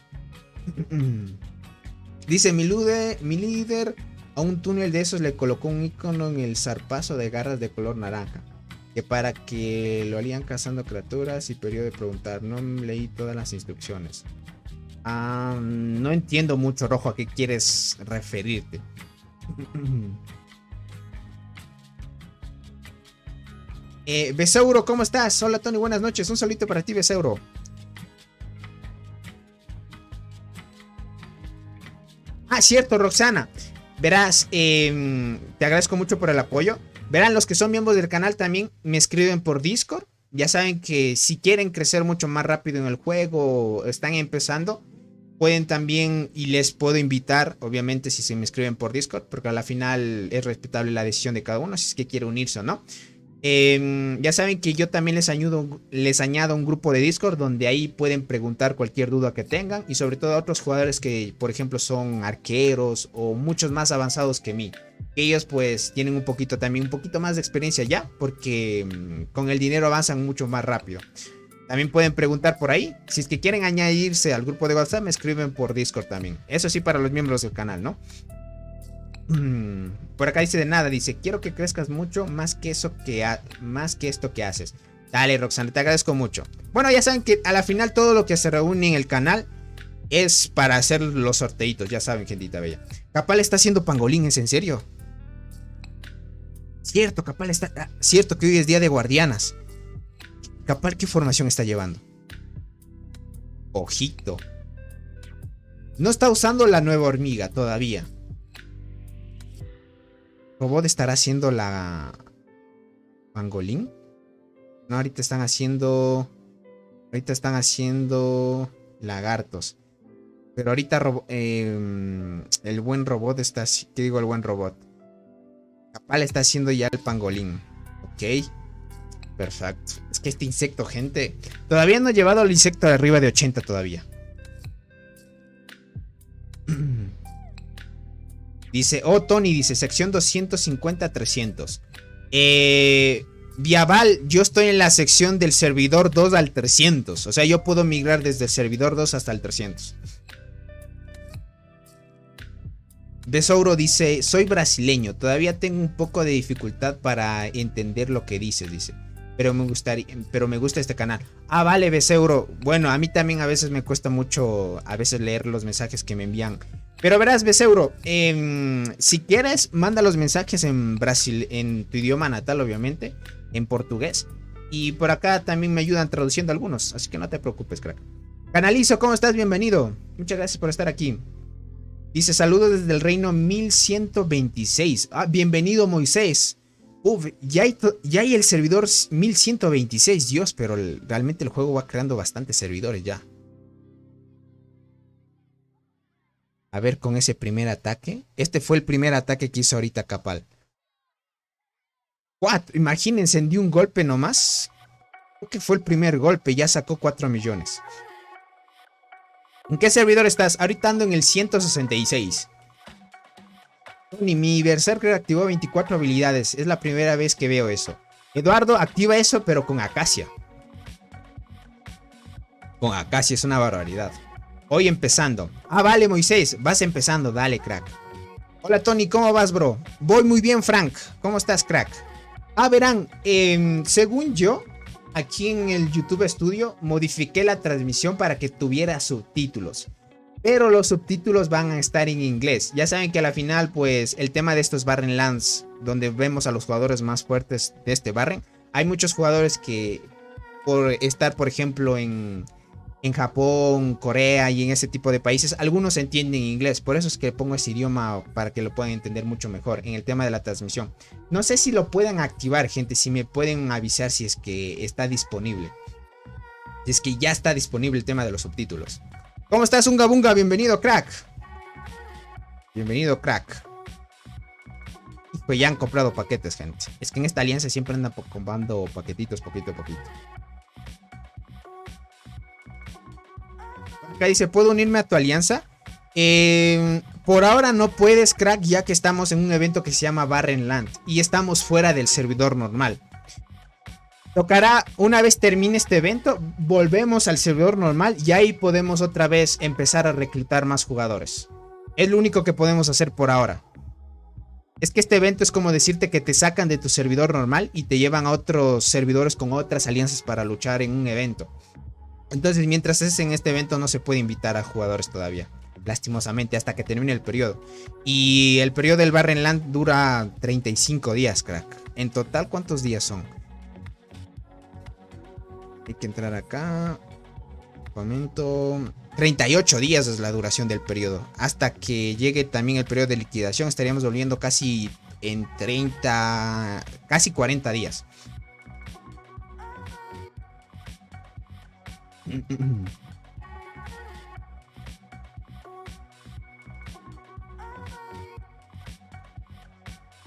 Dice mi líder, a un túnel de esos le colocó un icono en el zarpazo de garras de color naranja. Que para que lo harían cazando criaturas y periodo de preguntar. No leí todas las instrucciones. No entiendo mucho, Rojo, a qué quieres referirte. Besauro, ¿cómo estás? Hola Tony, buenas noches. Un saludito para ti, Besauro. Cierto, Roxana. Verás, te agradezco mucho por el apoyo. Verán, los que son miembros del canal también me escriben por Discord. Ya saben que si quieren crecer mucho más rápido en el juego, están empezando, pueden también, y les puedo invitar, obviamente, si se me escriben por Discord, porque a la final es respetable la decisión de cada uno, si es que quiere unirse o no. Ya saben que yo también les añado un grupo de Discord donde ahí pueden preguntar cualquier duda que tengan, y sobre todo a otros jugadores que, por ejemplo, son arqueros o muchos más avanzados que mí. Que ellos pues tienen un poquito más de experiencia ya, porque con el dinero avanzan mucho más rápido. También pueden preguntar por ahí. Si es que quieren añadirse al grupo de WhatsApp, me escriben por Discord también. Eso sí, para los miembros del canal, ¿no? Por acá dice de nada, dice, quiero que crezcas mucho más que esto que haces. Dale, Roxana, te agradezco mucho. Bueno, ya saben que a la final todo lo que se reúne en el canal es para hacer los sorteitos, ya saben, gentita bella. Capal está haciendo pangolín, ¿es en serio? Cierto, Capal está... cierto que hoy es día de guardianas. Capal, ¿qué formación está llevando? Ojito. No está usando la nueva hormiga todavía. ¿Robot estará haciendo la... pangolín? No, ahorita están haciendo lagartos. Pero ahorita el buen robot está... ¿Qué digo el buen robot? Capal está haciendo ya el pangolín. Ok. Perfecto. Es que este insecto, gente... Todavía no he llevado el insecto de arriba de 80 todavía. Dice... Oh, Tony dice... Sección 250-300. Viaval, yo estoy en la sección del servidor 2 al 300. O sea, yo puedo migrar desde el servidor 2 hasta el 300. Besouro dice, soy brasileño, todavía tengo un poco de dificultad para entender lo que dices, dice. Pero me gusta este canal. Vale, Besouro. Bueno, a mí también a veces me cuesta mucho leer los mensajes que me envían. Pero verás, Besouro, si quieres, manda los mensajes en tu idioma natal, obviamente, en portugués. Y por acá también me ayudan traduciendo algunos, así que no te preocupes, crack. Canalizo, ¿cómo estás? Bienvenido. Muchas gracias por estar aquí. Dice, saludos desde el reino 1126. Bienvenido, Moisés. Ya hay el servidor 1126. Dios, pero realmente el juego va creando bastantes servidores ya. A ver, con ese primer ataque. Este fue el primer ataque que hizo ahorita Capal. 4. Imagínense, dio un golpe nomás. Creo que fue el primer golpe. Ya sacó 4 millones. ¿En qué servidor estás? Ahorita ando en el 166. Tony, mi Berserker activó 24 habilidades. Es la primera vez que veo eso. Eduardo activa eso, pero con Acacia. Con Acacia es una barbaridad. Hoy empezando. Vale, Moisés. Vas empezando. Dale, crack. Hola, Tony. ¿Cómo vas, bro? Voy muy bien, Frank. ¿Cómo estás, crack? Verán. Según yo... Aquí en el YouTube Studio modifiqué la transmisión para que tuviera subtítulos. Pero los subtítulos van a estar en inglés. Ya saben que a la final, pues, el tema de estos Barren Lands, donde vemos a los jugadores más fuertes de este Barren, hay muchos jugadores que, por estar, por ejemplo, en en Japón, Corea y en ese tipo de países, algunos entienden inglés. Por eso es que pongo ese idioma para que lo puedan entender mucho mejor en el tema de la transmisión. No sé si lo puedan activar, gente, si me pueden avisar si es que está disponible. Si es que ya está disponible el tema de los subtítulos. ¿Cómo estás, Unga Bunga? Bienvenido, crack. Bienvenido, crack. Pues ya han comprado paquetes, gente. Es que en esta alianza siempre andan comprando paquetitos poquito a poquito. Acá dice, ¿puedo unirme a tu alianza? Por ahora no puedes, crack, ya que estamos en un evento que se llama Barrenland y estamos fuera del servidor normal. Tocará, una vez termine este evento, volvemos al servidor normal y ahí podemos otra vez empezar a reclutar más jugadores. Es lo único que podemos hacer por ahora. Es que este evento es como decirte que te sacan de tu servidor normal y te llevan a otros servidores con otras alianzas para luchar en un evento. Entonces, mientras estés en este evento no se puede invitar a jugadores todavía, lastimosamente, hasta que termine el periodo. Y el periodo del Barrenland dura 35 días, crack. En total, ¿cuántos días son? Hay que entrar acá. Momento. 38 días es la duración del periodo. Hasta que llegue también el periodo de liquidación, estaríamos volviendo casi en 30, casi 40 días.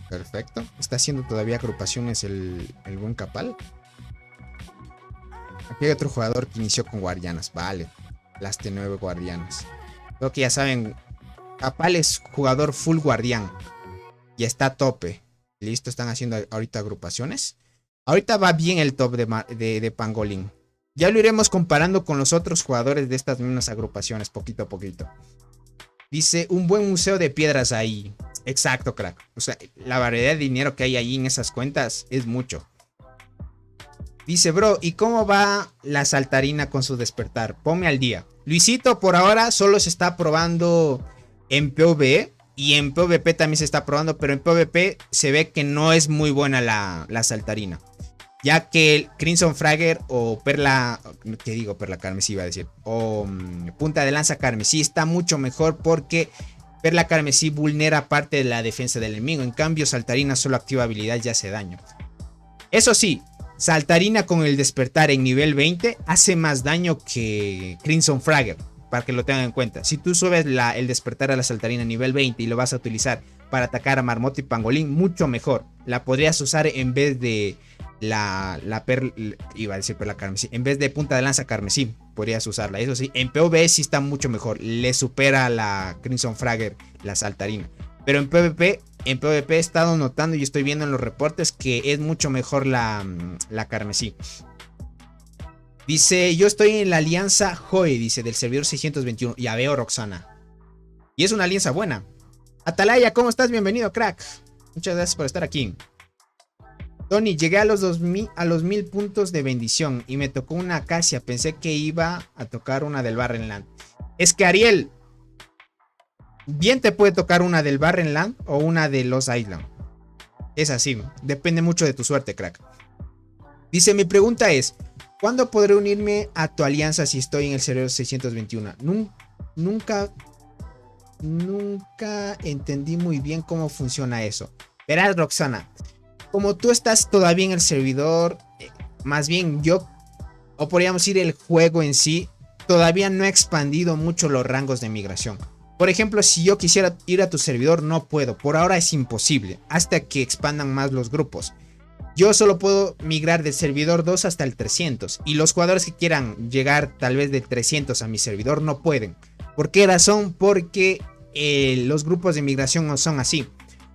Perfecto. Está haciendo todavía agrupaciones el buen Capal. Aquí hay otro jugador que inició con guardianas. Vale. Las T9 guardianas. Creo que ya saben. Capal es jugador full guardián. Ya está a tope. Listo, están haciendo ahorita agrupaciones. Ahorita va bien el top de Pangolin. Ya lo iremos comparando con los otros jugadores de estas mismas agrupaciones, poquito a poquito. Dice, un buen museo de piedras ahí. Exacto, crack. O sea, la variedad de dinero que hay ahí en esas cuentas es mucho. Dice, bro, ¿y cómo va la saltarina con su despertar? Ponme al día. Luisito, por ahora solo se está probando en PvE. Y en PvP también se está probando. Pero en PvP se ve que no es muy buena la saltarina. Ya que el Crimson Fragger o Perla... ¿Qué digo? Perla Carmesí iba a decir. O Punta de Lanza Carmesí está mucho mejor porque Perla Carmesí vulnera parte de la defensa del enemigo. En cambio, Saltarina solo activa habilidad y hace daño. Eso sí, Saltarina con el despertar en nivel 20 hace más daño que Crimson Fragger. Para que lo tengan en cuenta. Si tú subes el despertar a la Saltarina a nivel 20 y lo vas a utilizar para atacar a Marmota y Pangolín, mucho mejor. La podrías usar en vez de... iba a decir Perla Carmesí. En vez de Punta de Lanza Carmesí, podrías usarla. Eso sí, en PvE sí está mucho mejor. Le supera a la Crimson Fragger, la Saltarina. Pero en PvP he estado notando y estoy viendo en los reportes que es mucho mejor la Carmesí. Dice, yo estoy en la alianza Joy, dice, del servidor 621. Ya veo, Roxana. Y es una alianza buena. Atalaya, ¿cómo estás? Bienvenido, crack. Muchas gracias por estar aquí. Tony, llegué a los 1000 puntos de bendición y me tocó una acacia. Pensé que iba a tocar una del Barrenland. Es que, Ariel, bien te puede tocar una del Barrenland o una de Los Island. Es así, depende mucho de tu suerte, crack. Dice, mi pregunta es, ¿cuándo podré unirme a tu alianza si estoy en el servidor 621? Nunca entendí muy bien cómo funciona eso. Verás, Roxana. Como tú estás todavía en el servidor, más bien yo, o podríamos decir el juego en sí, todavía no ha expandido mucho los rangos de migración. Por ejemplo, si yo quisiera ir a tu servidor, no puedo. Por ahora es imposible, hasta que expandan más los grupos. Yo solo puedo migrar del servidor 2 hasta el 300. Y los jugadores que quieran llegar tal vez del 300 a mi servidor no pueden. ¿Por qué razón? Porque los grupos de migración no son así.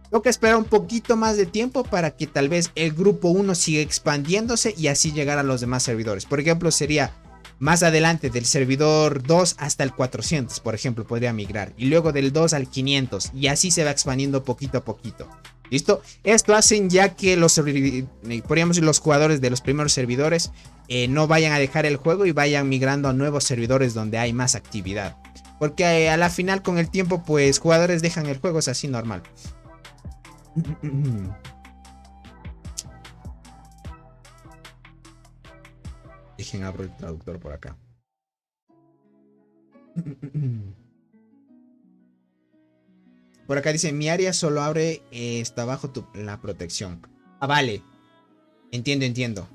Tengo que esperar un poquito más de tiempo para que tal vez el grupo 1 siga expandiéndose y así llegar a los demás servidores. Por ejemplo, sería más adelante del servidor 2 hasta el 400, por ejemplo, podría migrar. Y luego del 2 al 500 y así se va expandiendo poquito a poquito. ¿Listo? Esto hacen ya que podríamos decir, los jugadores de los primeros servidores no vayan a dejar el juego y vayan migrando a nuevos servidores donde hay más actividad. Porque a la final con el tiempo pues jugadores dejan el juego, es así normal. Dejen abro el traductor por acá. Por acá dice, mi área solo abre, está bajo la protección. Ah, vale. Entiendo, entiendo.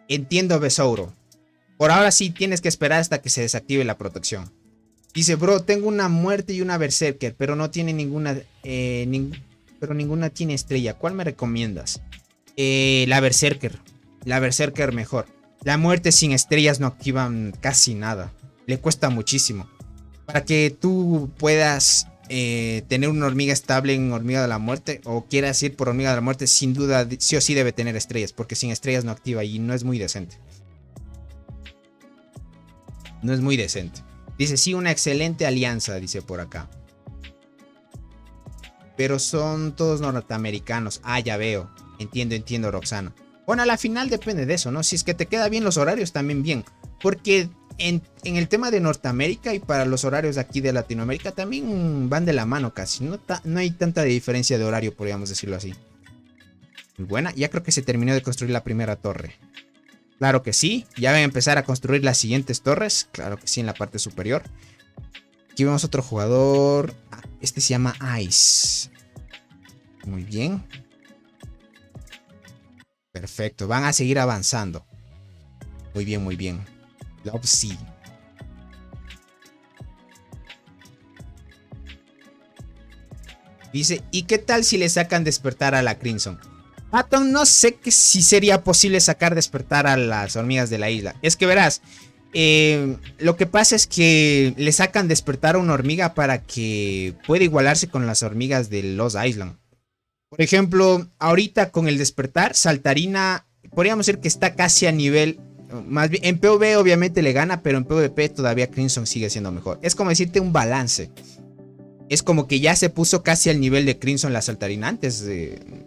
Entiendo, Besouro. Por ahora sí tienes que esperar hasta que se desactive la protección. Dice, bro, tengo una muerte y una berserker, pero no tiene ninguna... pero ninguna tiene estrella. ¿Cuál me recomiendas? La berserker. La berserker mejor. La muerte sin estrellas no activan casi nada. Le cuesta muchísimo. Para que tú puedas tener una hormiga estable en hormiga de la muerte, o quieras ir por hormiga de la muerte, sin duda sí o sí debe tener estrellas, porque sin estrellas no activa y no es muy decente. No es muy decente. Dice, sí, una excelente alianza, dice por acá. Pero son todos norteamericanos. Ah, ya veo. Entiendo, entiendo, Roxana. Bueno, a la final depende de eso, ¿no? Si es que te queda bien los horarios, también bien. Porque en el tema de Norteamérica y para los horarios aquí de Latinoamérica también van de la mano casi. No hay tanta diferencia de horario, podríamos decirlo así. Muy buena. Ya creo que se terminó de construir la primera torre. Claro que sí. Ya van a empezar a construir las siguientes torres. Claro que sí, en la parte superior. Aquí vemos otro jugador. Este se llama Ice. Muy bien. Perfecto. Van a seguir avanzando. Muy bien, muy bien. Love Sea. Dice, ¿y qué tal si le sacan despertar a la Crimson? Atom, no sé que si sería posible sacar despertar a las hormigas de la isla. Es que verás, lo que pasa es que le sacan despertar a una hormiga para que pueda igualarse con las hormigas de Lost Island. Por ejemplo, ahorita con el despertar, Saltarina, podríamos decir que está casi a nivel... Más bien, en PvE obviamente le gana, pero en PvP todavía Crimson sigue siendo mejor. Es como decirte un balance. Es como que ya se puso casi al nivel de Crimson la Saltarina antes de...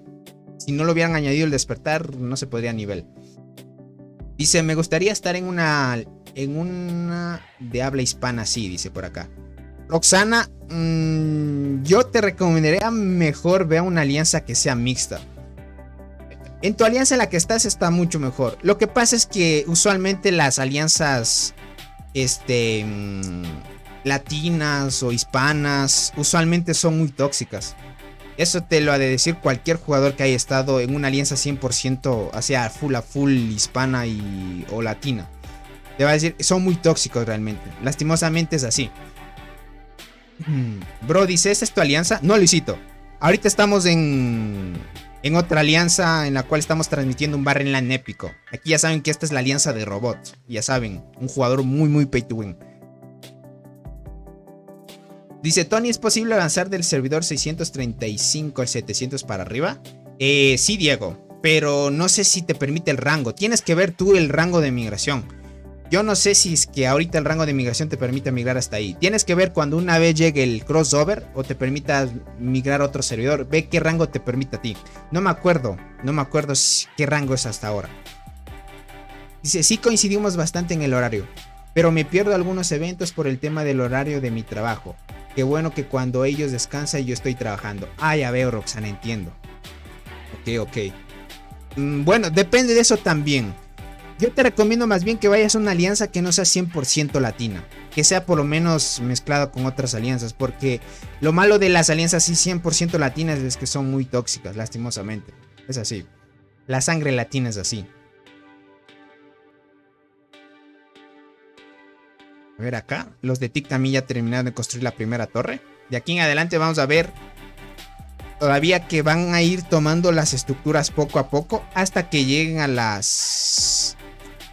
Si no lo hubieran añadido el despertar, no se podría a nivel. Dice, me gustaría estar en una de habla hispana, sí, dice por acá. Roxana, yo te recomendaría mejor ver una alianza que sea mixta. En tu alianza en la que estás está mucho mejor. Lo que pasa es que usualmente las alianzas latinas o hispanas usualmente son muy tóxicas. Eso te lo ha de decir cualquier jugador que haya estado en una alianza 100% hacia full a full hispana o latina. Te va a decir, son muy tóxicos realmente. Lastimosamente es así. Bro, dice, ¿esta es tu alianza? No, Luisito. Ahorita estamos en otra alianza en la cual estamos transmitiendo un Barrenland épico. Aquí ya saben que esta es la alianza de robots. Ya saben, un jugador muy muy pay to win. Dice, Tony, ¿es posible avanzar del servidor 635 al 700 para arriba? Sí, Diego, pero no sé si te permite el rango. Tienes que ver tú el rango de migración. Yo no sé si es que ahorita el rango de migración te permite migrar hasta ahí. Tienes que ver cuando una vez llegue el crossover o te permita migrar a otro servidor. Ve qué rango te permite a ti. No me acuerdo qué rango es hasta ahora. Dice, sí coincidimos bastante en el horario, pero me pierdo algunos eventos por el tema del horario de mi trabajo. Qué bueno que cuando ellos descansan yo estoy trabajando. Ah, ya veo, Roxana, entiendo. Ok. Bueno, depende de eso también. Yo te recomiendo más bien que vayas a una alianza que no sea 100% latina. Que sea por lo menos mezclado con otras alianzas. Porque lo malo de las alianzas 100% latinas es que son muy tóxicas, lastimosamente. Es así. La sangre latina es así. A ver acá, los de TIC también ya terminaron de construir la primera torre. De aquí en adelante vamos a ver todavía que van a ir tomando las estructuras poco a poco hasta que lleguen a las...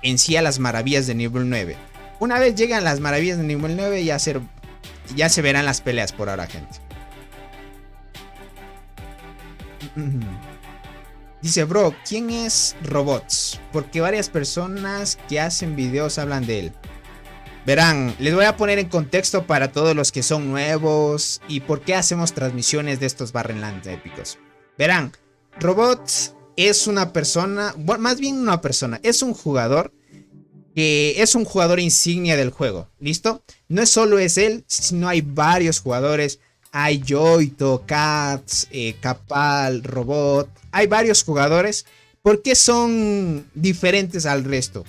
en sí a las maravillas de nivel 9. Una vez llegan las maravillas de nivel 9 ya se verán las peleas por ahora, gente. Dice, bro, ¿quién es Robots? Porque varias personas que hacen videos hablan de él. Verán, les voy a poner en contexto para todos los que son nuevos y por qué hacemos transmisiones de estos Barrenland épicos. Verán, Robots es una persona, bueno, más bien una persona, es un jugador que es un jugador insignia del juego, ¿listo? No es solo es él, sino hay varios jugadores. Hay Yoito, Cats, Capal, Robot. Hay varios jugadores. ¿Por qué son diferentes al resto?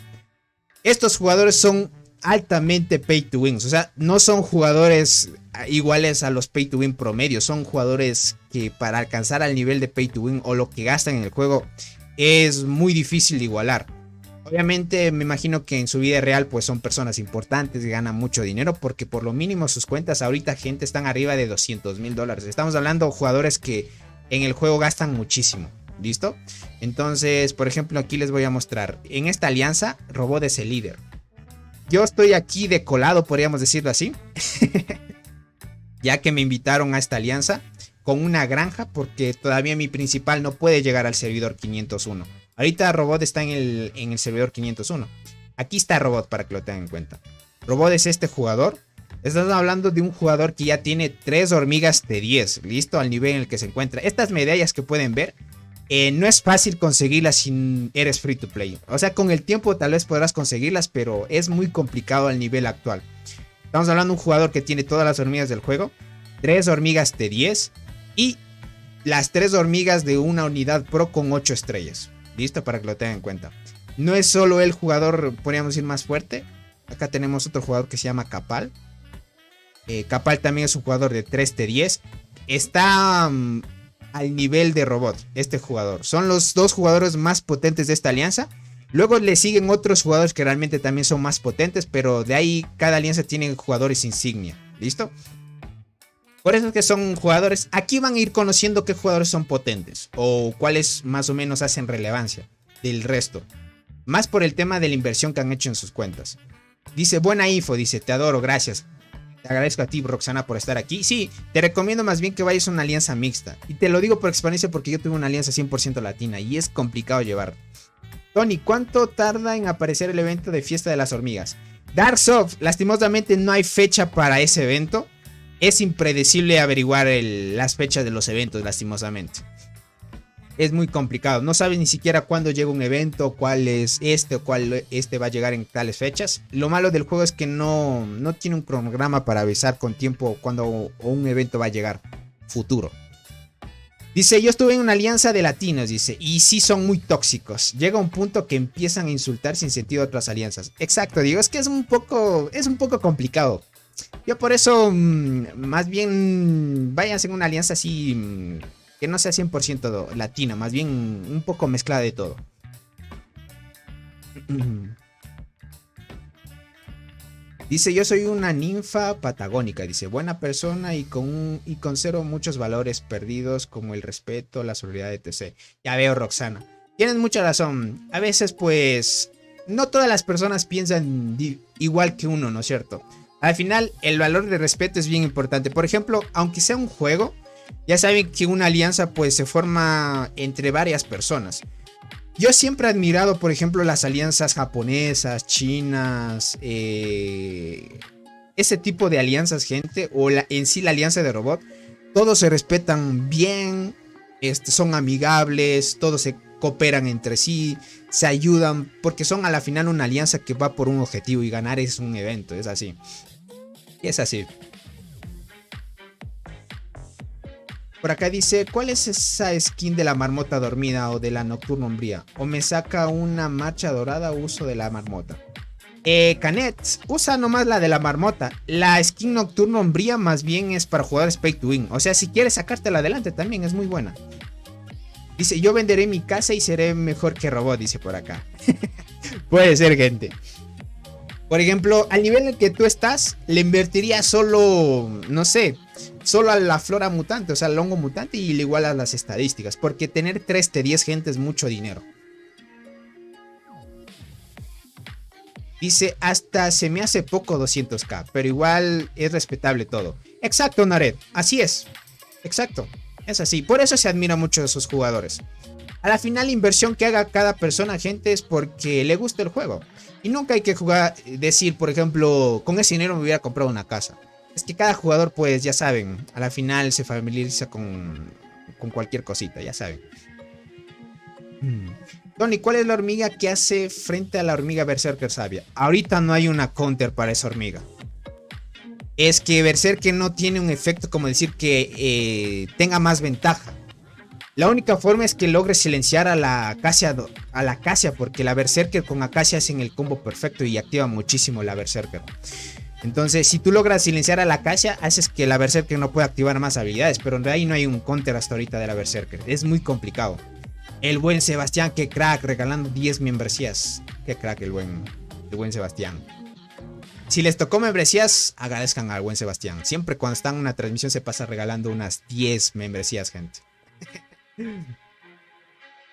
Estos jugadores son altamente pay to win. O sea, no son jugadores iguales a los pay to win promedios. Son jugadores que para alcanzar al nivel de pay to win o lo que gastan en el juego es muy difícil de igualar. Obviamente me imagino que en su vida real pues son personas importantes, ganan mucho dinero porque por lo mínimo sus cuentas ahorita gente están arriba de $200,000. Estamos hablando de jugadores que en el juego gastan muchísimo. ¿Listo? Entonces, por ejemplo, aquí les voy a mostrar. En esta alianza, Robot es el líder. Yo estoy aquí de colado, podríamos decirlo así. Ya que me invitaron a esta alianza con una granja porque todavía mi principal no puede llegar al servidor 501. Ahorita Robot está en el servidor 501. Aquí está Robot para que lo tengan en cuenta. Robot es este jugador. Estamos hablando de un jugador que ya tiene 3 hormigas de 10. Listo, al nivel en el que se encuentra. Estas medallas que pueden ver, no es fácil conseguirlas si eres free to play. O sea, con el tiempo tal vez podrás conseguirlas, pero es muy complicado al nivel actual. Estamos hablando de un jugador que tiene todas las hormigas del juego. 3 hormigas de 10. Y las 3 hormigas de una unidad pro con 8 estrellas. Listo, para que lo tengan en cuenta. No es solo el jugador, podríamos decir, más fuerte. Acá tenemos otro jugador que se llama Capal. Capal también es un jugador de 3 de 10. Está al nivel de Robot, este jugador. Son los 2 jugadores más potentes de esta alianza. Luego le siguen otros jugadores que realmente también son más potentes, pero de ahí cada alianza tiene jugadores insignia. ¿Listo? Por eso es que son jugadores. Aquí van a ir conociendo qué jugadores son potentes o cuáles más o menos hacen relevancia del resto. Más por el tema de la inversión que han hecho en sus cuentas. Dice, buena info, dice, te adoro, gracias. Te agradezco a ti, Roxana, por estar aquí. Sí, te recomiendo más bien que vayas a una alianza mixta. Y te lo digo por experiencia porque yo tuve una alianza 100% latina y es complicado llevar. Tony, ¿cuánto tarda en aparecer el evento de Fiesta de las Hormigas? Darksoft, lastimosamente no hay fecha para ese evento. Es impredecible averiguar las fechas de los eventos, lastimosamente. Es muy complicado. No sabes ni siquiera cuándo llega un evento, cuál es este o cuál este va a llegar en tales fechas. Lo malo del juego es que no tiene un cronograma para avisar con tiempo cuando un evento va a llegar futuro. Dice, yo estuve en una alianza de latinos, dice, y sí son muy tóxicos. Llega un punto que empiezan a insultar sin sentido a otras alianzas. Exacto, digo, es que es un poco complicado. Yo por eso, más bien, váyanse en una alianza así, que no sea 100% latina, más bien un poco mezclada de todo. Dice, yo soy una ninfa patagónica, dice, buena persona y conservo muchos valores perdidos como el respeto, la solidaridad, etc. Ya veo, Roxana. Tienes mucha razón. A veces, pues, no todas las personas piensan igual que uno, ¿no es cierto? Al final, el valor de respeto es bien importante. Por ejemplo, aunque sea un juego, ya saben que una alianza pues se forma entre varias personas. Yo siempre he admirado, por ejemplo, las alianzas japonesas, chinas, ese tipo de alianzas, gente, o en sí la alianza de Robot. Todos se respetan bien, son amigables, todos se cooperan entre sí, se ayudan, porque son a la final una alianza que va por un objetivo y ganar es un evento, es así. Es así. Por acá dice, ¿cuál es esa skin de la marmota dormida o de la nocturna umbría? O me saca una marcha dorada o uso de la marmota. Canet, usa nomás la de la marmota. La skin nocturna umbría más bien es para jugadores pay to win. O sea, si quieres sacártela adelante también es muy buena. Dice, yo venderé mi casa y seré mejor que Robot, dice por acá. Puede ser, gente. Por ejemplo, al nivel en el que tú estás, le invertiría solo, no sé, solo a la flora mutante, o sea, al hongo mutante y le igual a las estadísticas. Porque tener 3 de 10 gente es mucho dinero. Dice, hasta se me hace poco 200k, pero igual es respetable todo. Exacto, Nared, así es. Exacto, es así. Por eso se admira mucho a esos jugadores. A la final, la inversión que haga cada persona, gente, es porque le gusta el juego. Y nunca hay que decir, por ejemplo, con ese dinero me hubiera comprado una casa. Es que cada jugador, pues, ya saben, a la final se familiariza con cualquier cosita, ya saben. Tony, ¿cuál es la hormiga que hace frente a la hormiga Berserker sabia? Ahorita no hay una counter para esa hormiga. Es que Berserker no tiene un efecto como decir que tenga más ventaja. La única forma es que logres silenciar a la Acacia, porque la Berserker con Acacia hacen el combo perfecto y activa muchísimo la Berserker. Entonces, si tú logras silenciar a la Acacia, haces que la Berserker no pueda activar más habilidades, pero de ahí no hay un counter hasta ahorita de la Berserker. Es muy complicado. El buen Sebastián, qué crack, regalando 10 membresías. Qué crack el buen Sebastián. Si les tocó membresías, agradezcan al buen Sebastián. Siempre cuando está en una transmisión se pasa regalando unas 10 membresías, gente.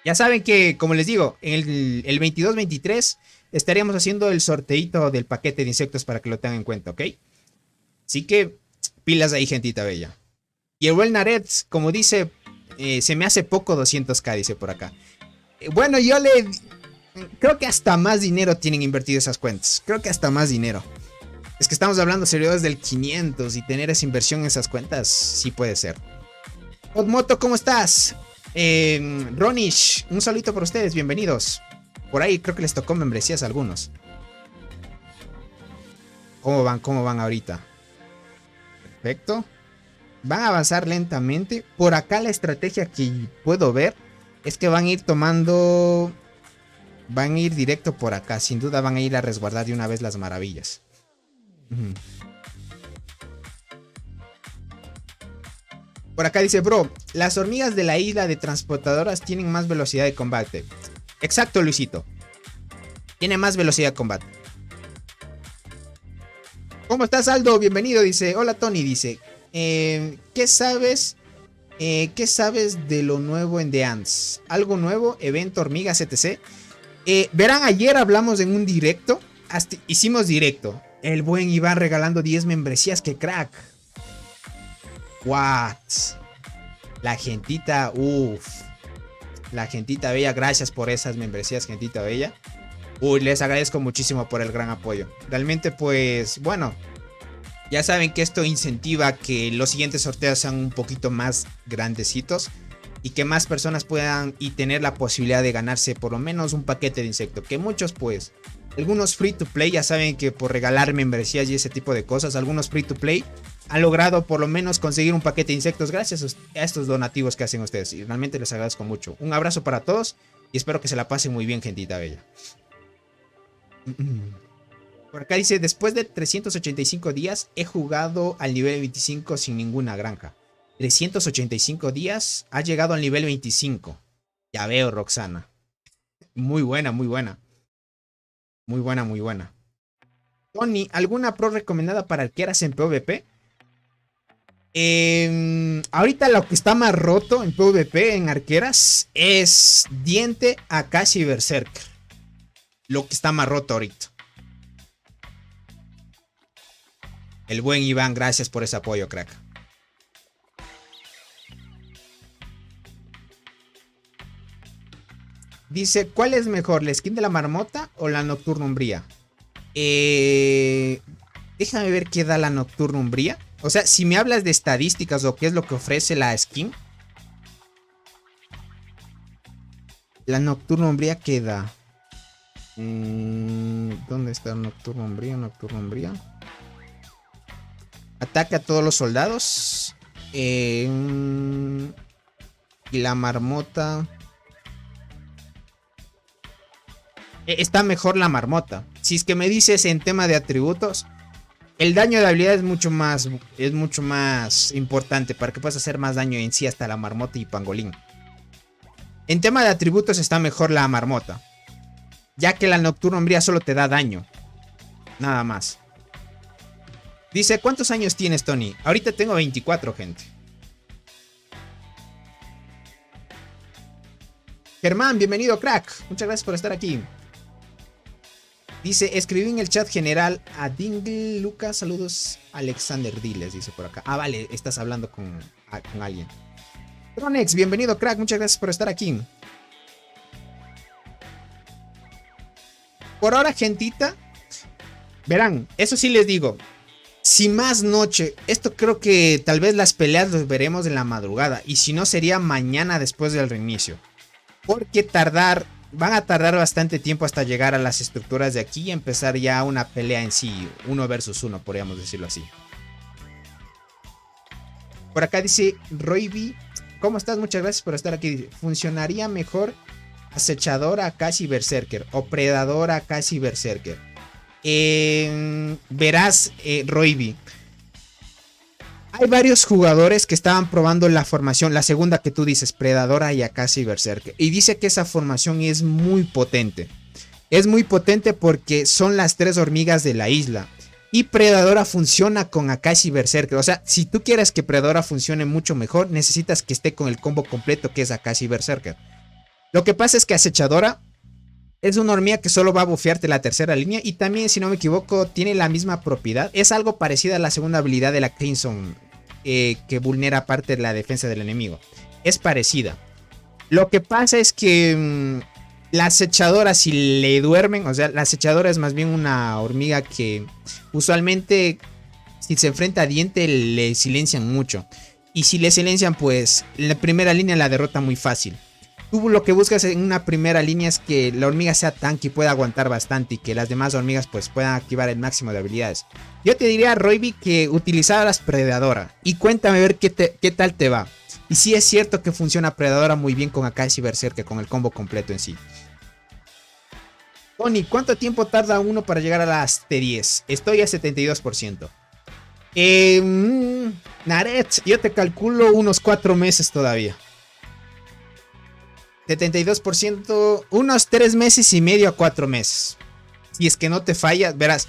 Ya saben que, como les digo, el 22-23 estaríamos haciendo el sorteito del paquete de insectos para que lo tengan en cuenta, ¿ok? Así que, pilas ahí, gentita bella. Y el buen Naret, como dice, se me hace poco 200k, dice por acá. Bueno, yo creo que hasta más dinero tienen invertido esas cuentas. Creo que hasta más dinero. Es que estamos hablando de servidores del 500 y tener esa inversión en esas cuentas sí puede ser. Odmoto, ¿cómo estás? Ronish, un saludito para ustedes, bienvenidos. Por ahí creo que les tocó membresías a algunos. ¿Cómo van ahorita? Perfecto. Van a avanzar lentamente. Por acá la estrategia que puedo ver es que van a ir tomando... Van a ir directo por acá. Sin duda van a ir a resguardar de una vez las maravillas. Por acá dice, bro, las hormigas de la isla de transportadoras tienen más velocidad de combate. Exacto, Luisito. Tiene más velocidad de combate. ¿Cómo estás, Aldo? Bienvenido, dice. Hola, Tony, dice. ¿Qué sabes? ¿Qué sabes de lo nuevo en The Ants? ¿Algo nuevo? ¿Evento, hormigas, etc? Verán, ayer hablamos en un directo. Hicimos directo. El buen Iván regalando 10 membresías. ¡Qué crack! What? La gentita, la gentita bella, gracias por esas membresías, gentita bella. Les agradezco muchísimo por el gran apoyo. Realmente, pues, bueno, ya saben que esto incentiva que los siguientes sorteos sean un poquito más grandecitos y que más personas puedan y tener la posibilidad de ganarse por lo menos un paquete de insecto. Que muchos, pues, algunos free to play, ya saben que por regalar membresías y ese tipo de cosas, algunos free to play han logrado por lo menos conseguir un paquete de insectos gracias a estos donativos que hacen ustedes. Y realmente les agradezco mucho. Un abrazo para todos y espero que se la pasen muy bien, gentita bella. Por acá dice, después de 385 días he jugado al nivel 25 sin ninguna granja. 385 días, ha llegado al nivel 25. Ya veo, Roxana. Muy buena, muy buena. Muy buena, muy buena. Tony, ¿alguna pro recomendada para arqueras en PvP? Ahorita lo que está más roto en PvP, en arqueras, es Diente, Acacia y Berserker. Lo que está más roto ahorita. El buen Iván, gracias por ese apoyo, crack. Dice, ¿cuál es mejor, la skin de la marmota o la nocturna umbría? Déjame ver qué da la nocturna umbría. O sea, si me hablas de estadísticas o qué es lo que ofrece la skin. La nocturna umbría, ¿qué da? ¿Dónde está nocturna umbría? Nocturna umbría. Ataque a todos los soldados. Y la marmota. Está mejor la marmota. Si es que me dices en tema de atributos, el daño de habilidad es mucho más importante para que puedas hacer más daño en sí hasta la marmota y pangolín. En tema de atributos está mejor la marmota, ya que la nocturna umbría solo te da daño. Nada más. Dice, ¿cuántos años tienes, Tony? Ahorita tengo 24, gente. Germán, bienvenido, crack. Muchas gracias por estar aquí. Dice, escribí en el chat general a Dingle Lucas. Saludos, Alexander Diles, dice por acá. Ah, vale, estás hablando con alguien. Tronex, bienvenido, crack. Muchas gracias por estar aquí. Por ahora, gentita, verán, eso sí les digo. Si más noche, esto creo que tal vez las peleas los veremos en la madrugada. Y si no, sería mañana después del reinicio. Porque van a tardar bastante tiempo hasta llegar a las estructuras de aquí y empezar ya una pelea en sí, 1 versus 1, podríamos decirlo así. Por acá dice Royby, ¿Cómo estás? Muchas gracias por estar aquí. ¿Funcionaría mejor acechadora casi berserker o predadora casi berserker? Verás, Royvi, hay varios jugadores que estaban probando la formación, la segunda que tú dices, predadora y casi berserker, y dice que esa formación es muy potente. Es muy potente porque son las 3 hormigas de la isla. Y Predadora funciona con Akashi Berserker. O sea, si tú quieres que Predadora funcione mucho mejor, necesitas que esté con el combo completo que es Akashi Berserker. Lo que pasa es que Acechadora es una hormiga que solo va a bufearte la tercera línea. Y también, si no me equivoco, tiene la misma propiedad. Es algo parecido a la segunda habilidad de la Crimson, que vulnera parte de la defensa del enemigo. Es parecida. Lo que pasa es que la acechadora, si le duermen, o sea, la acechadora es más bien una hormiga que usualmente, si se enfrenta a diente, le silencian mucho. Y si le silencian, pues en la primera línea la derrota muy fácil. Tú lo que buscas en una primera línea es que la hormiga sea tanque y pueda aguantar bastante, y que las demás hormigas pues puedan activar el máximo de habilidades. Yo te diría, Royvi, que utilizaras Predadora. Y cuéntame a ver qué tal te va. Y sí es cierto que funciona Predadora muy bien con Akashi Berserker, con el combo completo en sí. Tony, ¿cuánto tiempo tarda uno para llegar a las T10? Estoy a 72%. Naret, yo te calculo unos 4 meses todavía. 72%, unos 3 meses y medio a 4 meses. Si es que no te fallas, verás,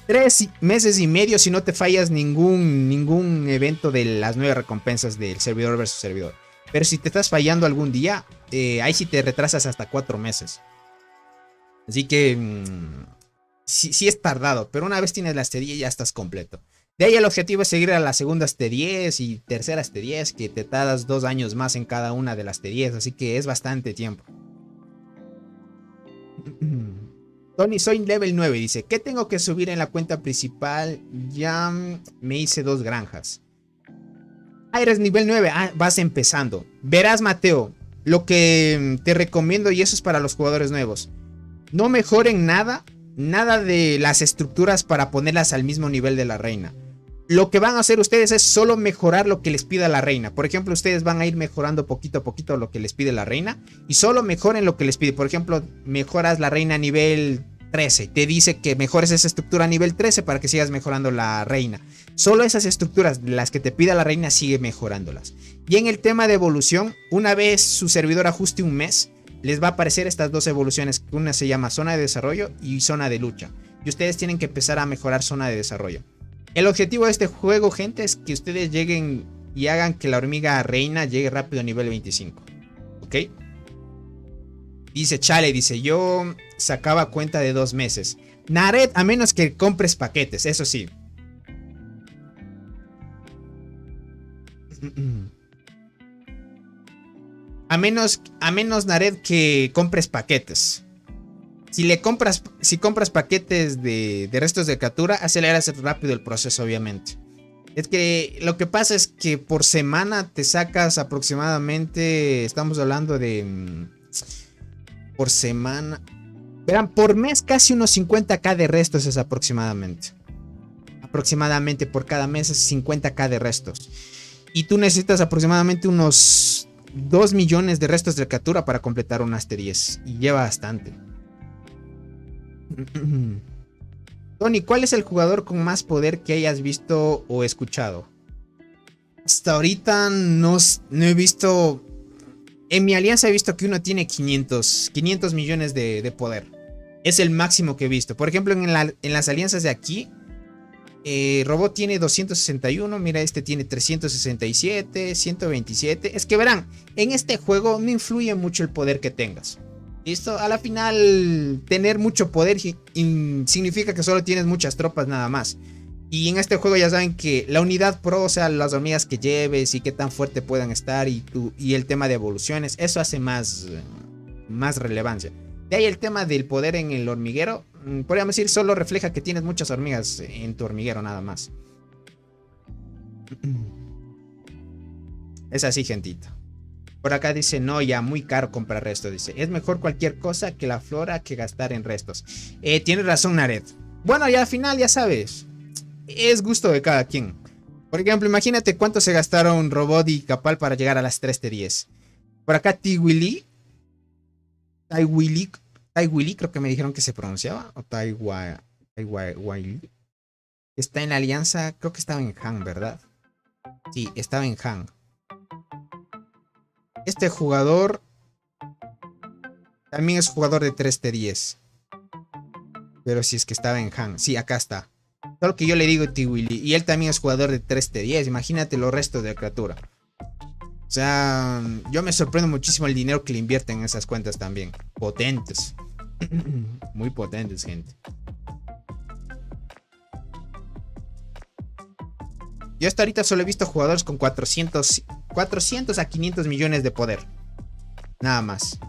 3 meses y medio si no te fallas ningún evento de las 9 recompensas del servidor versus servidor. Pero si te estás fallando algún día, ahí sí te retrasas hasta 4 meses. Así que sí es tardado, pero una vez tienes las T10 ya estás completo. De ahí el objetivo es seguir a las segundas T10 y terceras T10, que te tardas 2 años más en cada una de las T10, así que es bastante tiempo. Tony, soy level 9, dice, ¿qué tengo que subir en la cuenta principal? Ya me hice 2 granjas. Ah, eres nivel 9, vas empezando. Verás, Mateo, lo que te recomiendo, y eso es para los jugadores nuevos. No mejoren nada de las estructuras para ponerlas al mismo nivel de la reina. Lo que van a hacer ustedes es solo mejorar lo que les pida la reina. Por ejemplo, ustedes van a ir mejorando poquito a poquito lo que les pide la reina. Y solo mejoren lo que les pide. Por ejemplo, mejoras la reina a nivel 13. Te dice que mejores esa estructura a nivel 13 para que sigas mejorando la reina. Solo esas estructuras, las que te pida la reina, sigue mejorándolas. Y en el tema de evolución, una vez su servidor ajuste un mes, les va a aparecer estas 2 evoluciones. Una se llama zona de desarrollo y zona de lucha. Y ustedes tienen que empezar a mejorar zona de desarrollo. El objetivo de este juego, gente, es que ustedes lleguen y hagan que la hormiga reina llegue rápido a nivel 25. ¿Ok? Dice Chale, dice, yo sacaba cuenta de 2 meses. Naret, a menos que compres paquetes, eso sí. A menos, Nared, que compres paquetes. Si compras paquetes de restos de captura, aceleras rápido el proceso, obviamente. Es que lo que pasa es que por semana te sacas aproximadamente, estamos hablando de por semana, verán, por mes casi unos 50k de restos es aproximadamente. Aproximadamente por cada mes es 50k de restos. Y tú necesitas aproximadamente unos 2 millones de restos de captura para completar unas T10. Y lleva bastante. Tony, ¿cuál es el jugador con más poder que hayas visto o escuchado? Hasta ahorita no he visto. En mi alianza he visto que uno tiene 500 millones de poder. Es el máximo que he visto. Por ejemplo, en las alianzas de aquí, Robot tiene 261, mira, este tiene 367, 127. Es que verán, en este juego no influye mucho el poder que tengas. ¿Listo? A la final, tener mucho poder significa que solo tienes muchas tropas nada más. Y en este juego ya saben que la unidad pro, o sea, las hormigas que lleves y qué tan fuerte puedan estar y el tema de evoluciones, eso hace más relevancia. De ahí el tema del poder en el hormiguero, podríamos decir, solo refleja que tienes muchas hormigas en tu hormiguero nada más. Es así, gentita. Por acá dice, no, ya muy caro comprar restos. Dice, es mejor cualquier cosa que la flora que gastar en restos. Tienes razón, Nared. Bueno, y al final ya sabes, es gusto de cada quien. Por ejemplo, imagínate cuánto se gastaron Robot y Capal para llegar a las 3T10. Por acá Tiwili. Taiwili. Taiwili creo que me dijeron que se pronunciaba. O Taiwili. Está en la alianza. Creo que estaba en Han, ¿verdad? Sí, estaba en Han. Este jugador también es jugador de 3T10. Pero si es que estaba en Han. Sí, acá está. Solo que yo le digo Tiwili. Y él también es jugador de 3T10. Imagínate los restos de la criatura. O sea, yo me sorprendo muchísimo el dinero que le invierten en esas cuentas también. Potentes. Muy potentes, gente. Yo hasta ahorita solo he visto jugadores con 400 a 500 millones de poder. Nada más.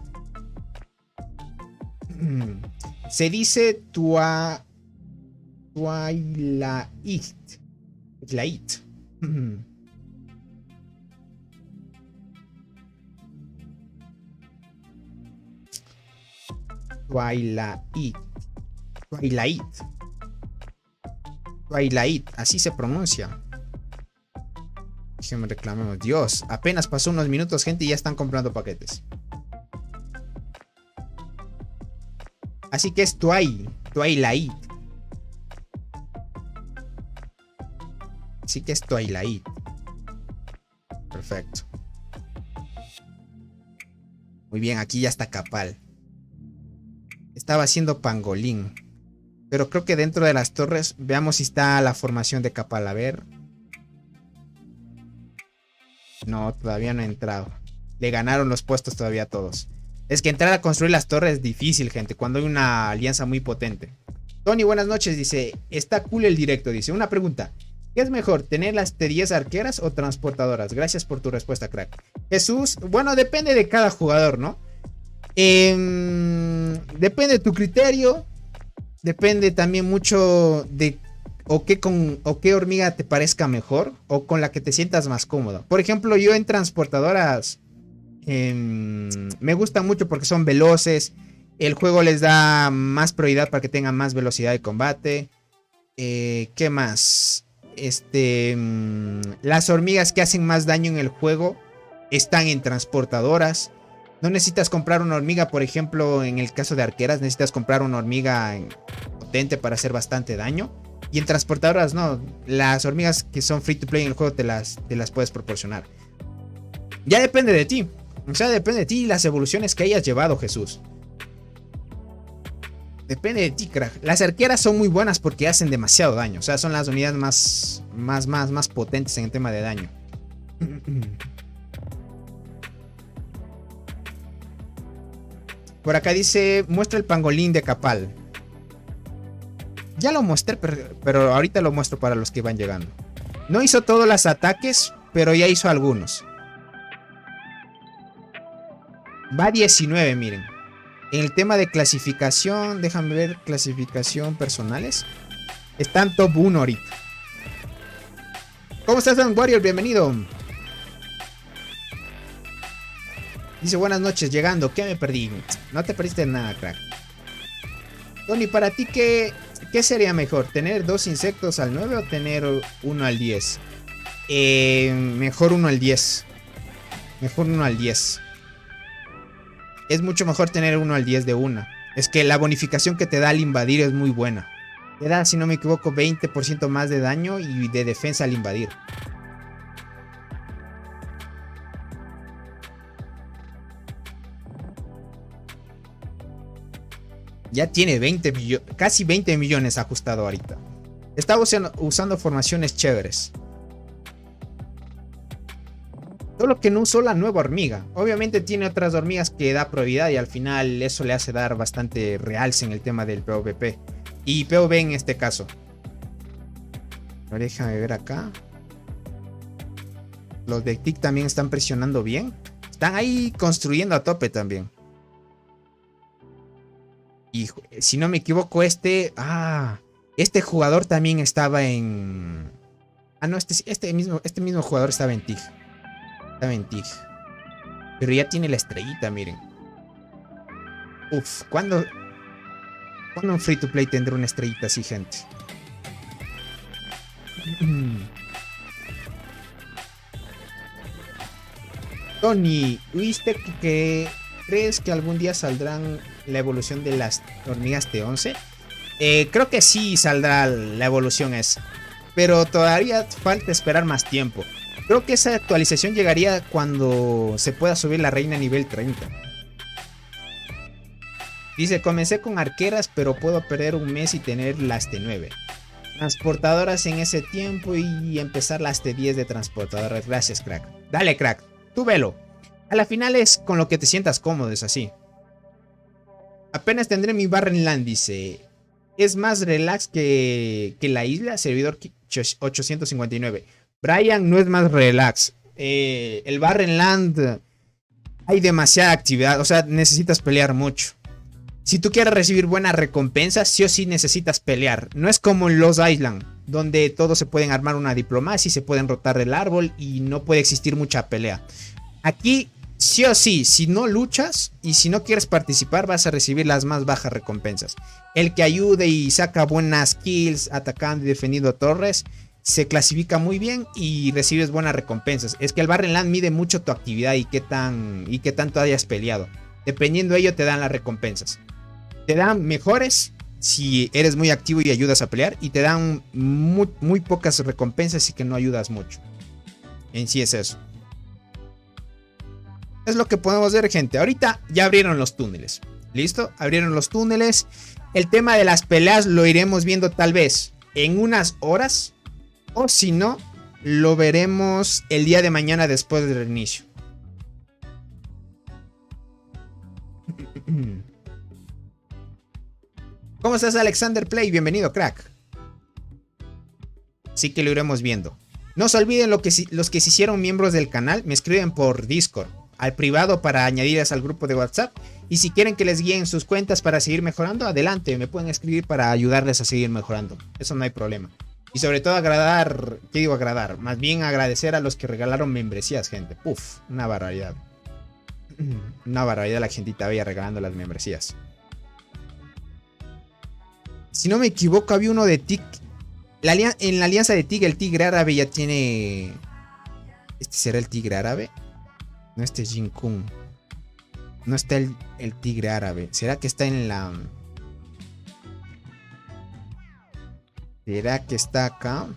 Se dice Twilight. Twilight. Twilight. Así se pronuncia. Déjenme reclamemos. Dios, apenas pasó unos minutos, gente, y ya están comprando paquetes. Así que es Twilight. Así que es Twilight. Perfecto. Muy bien, aquí ya está Capal. Estaba haciendo pangolín. Pero creo que dentro de las torres, veamos si está la formación de Capal. A ver. No, todavía no ha entrado. Le ganaron los puestos todavía a todos. Es que entrar a construir las torres es difícil, gente, cuando hay una alianza muy potente. Tony, buenas noches, dice. Está cool el directo, dice. Una pregunta. ¿Qué es mejor, tener las T10 arqueras o transportadoras? Gracias por tu respuesta, crack. Jesús, bueno, depende de cada jugador, ¿no? Depende de tu criterio. Depende también mucho de o qué hormiga te parezca mejor o con la que te sientas más cómodo. Por ejemplo, yo en transportadoras me gustan mucho porque son veloces. El juego les da más prioridad para que tengan más velocidad de combate. ¿Qué más? Las hormigas que hacen más daño en el juego están en transportadoras. No necesitas comprar una hormiga, por ejemplo, en el caso de arqueras, necesitas comprar una hormiga potente para hacer bastante daño. Y en transportadoras no, las hormigas que son free to play en el juego te las puedes proporcionar. Ya depende de ti. O sea, depende de ti y las evoluciones que hayas llevado, Jesús. Depende de ti, crack. Las arqueras son muy buenas porque hacen demasiado daño. O sea, son las unidades más potentes en el tema de daño. Por acá dice, muestra el pangolín de Capal. Ya lo mostré, pero ahorita lo muestro para los que van llegando. No hizo todos los ataques, pero ya hizo algunos. Va 19, miren. En el tema de clasificación, déjame ver, clasificación personales. Está en top 1 ahorita. ¿Cómo estás, Dan Warrior? Bienvenido. Dice, buenas noches, llegando. ¿Qué me perdí? No te perdiste nada, crack. Tony, para ti, ¿qué sería mejor? ¿Tener 2 insectos al 9 o tener 1 al 10? Mejor 1 al 10. Mejor 1 al 10. Es mucho mejor tener 1 al 10 de una. Es que la bonificación que te da al invadir es muy buena. Te da, si no me equivoco, 20% más de daño y de defensa al invadir. Ya tiene casi 20 millones ajustado ahorita. Está usando formaciones chéveres. Solo que no usó la nueva hormiga. Obviamente tiene otras hormigas que da prioridad y al final eso le hace dar bastante realce en el tema del PvP. Y PvP en este caso. Déjame ver acá. Los de TIC también están presionando bien. Están ahí construyendo a tope también. Y si no me equivoco, este jugador también estaba en... no, este mismo jugador estaba en TIG. Estaba en TIG. Pero ya tiene la estrellita, miren. Uf, ¿cuándo un free to play tendrá una estrellita así, gente? Tony, ¿viste que crees que algún día saldrán la evolución de las hormigas T11? Creo que sí saldrá la evolución esa, pero todavía falta esperar más tiempo. Creo que esa actualización llegaría cuando se pueda subir la reina a nivel 30. Dice, comencé con arqueras, pero puedo perder un mes y tener las T9. Transportadoras en ese tiempo y empezar las T10 de transportadoras. Gracias, crack. Dale, crack. Tú velo. A la final es con lo que te sientas cómodo, es así. Apenas tendré mi Barrenland, dice. Es más relax que la isla, servidor 859. Brian, no es más relax. El Barrenland hay demasiada actividad, o sea, necesitas pelear mucho. Si tú quieres recibir buenas recompensas, sí o sí necesitas pelear. No es como en Lost Island, donde todos se pueden armar una diplomacia y se pueden rotar el árbol y no puede existir mucha pelea. Aquí, sí o sí, si no luchas y si no quieres participar, vas a recibir las más bajas recompensas. El que ayude y saca buenas kills atacando y defendiendo torres, se clasifica muy bien y recibes buenas recompensas. Es que el Barrenland mide mucho tu actividad y qué tanto hayas peleado. Dependiendo de ello te dan las recompensas. Te dan mejores si eres muy activo y ayudas a pelear, y te dan muy pocas recompensas si que no ayudas mucho. En sí es eso. Es lo que podemos ver, gente. Ahorita ya abrieron los túneles. ¿Listo? Abrieron los túneles. El tema de las peleas lo iremos viendo tal vez en unas horas, o si no, lo veremos el día de mañana después del reinicio. ¿Cómo estás, Alexander Play? Bienvenido, crack. Así que lo iremos viendo. No se olviden los que se hicieron miembros del canal, me escriben por Discord, al privado, para añadirles al grupo de WhatsApp. Y si quieren que les guíen sus cuentas para seguir mejorando, adelante, me pueden escribir para ayudarles a seguir mejorando. Eso no hay problema. Y sobre todo ¿qué digo agradar? Más bien agradecer a los que regalaron membresías, gente. Puf, una barbaridad. Una barbaridad la gentita bella regalando las membresías. Si no me equivoco, había uno de TIC. En la alianza de TIC, el tigre árabe ya tiene... ¿Este será el tigre árabe? No, este es Jin Kun. No está el tigre árabe. ¿Será que está en la... ¿Será que está acá?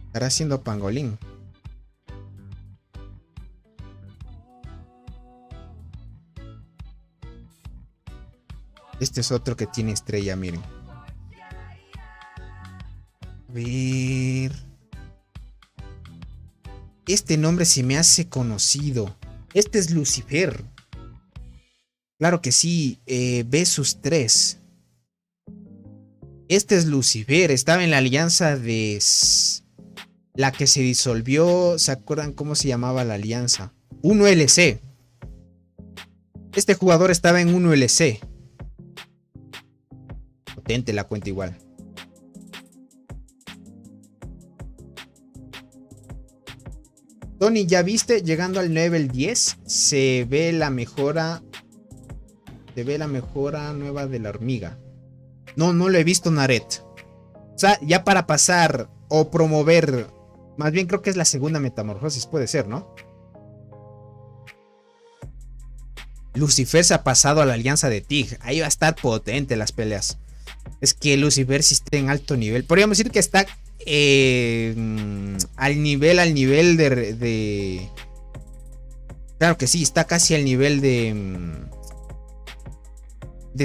Estará haciendo pangolín. Este es otro que tiene estrella, miren. A ver. Este nombre se me hace conocido. Este es Lucifer. Claro que sí. Versus 3. Este es Lucifer. Estaba en la alianza de... la que se disolvió. ¿Se acuerdan cómo se llamaba la alianza? 1LC. Este jugador estaba en 1LC. Potente la cuenta igual. Tony, ¿ya viste? Llegando al nivel 10 se ve la mejora. Se ve la mejora nueva de la hormiga. No lo he visto, Naret. O sea, ya para pasar o promover. Más bien creo que es la segunda metamorfosis, puede ser, ¿no? Lucifer se ha pasado a la alianza de Tig. Ahí va a estar potente las peleas. Es que Lucifer sí está en alto nivel. Podríamos decir que está al nivel de... Claro que sí, está casi al nivel de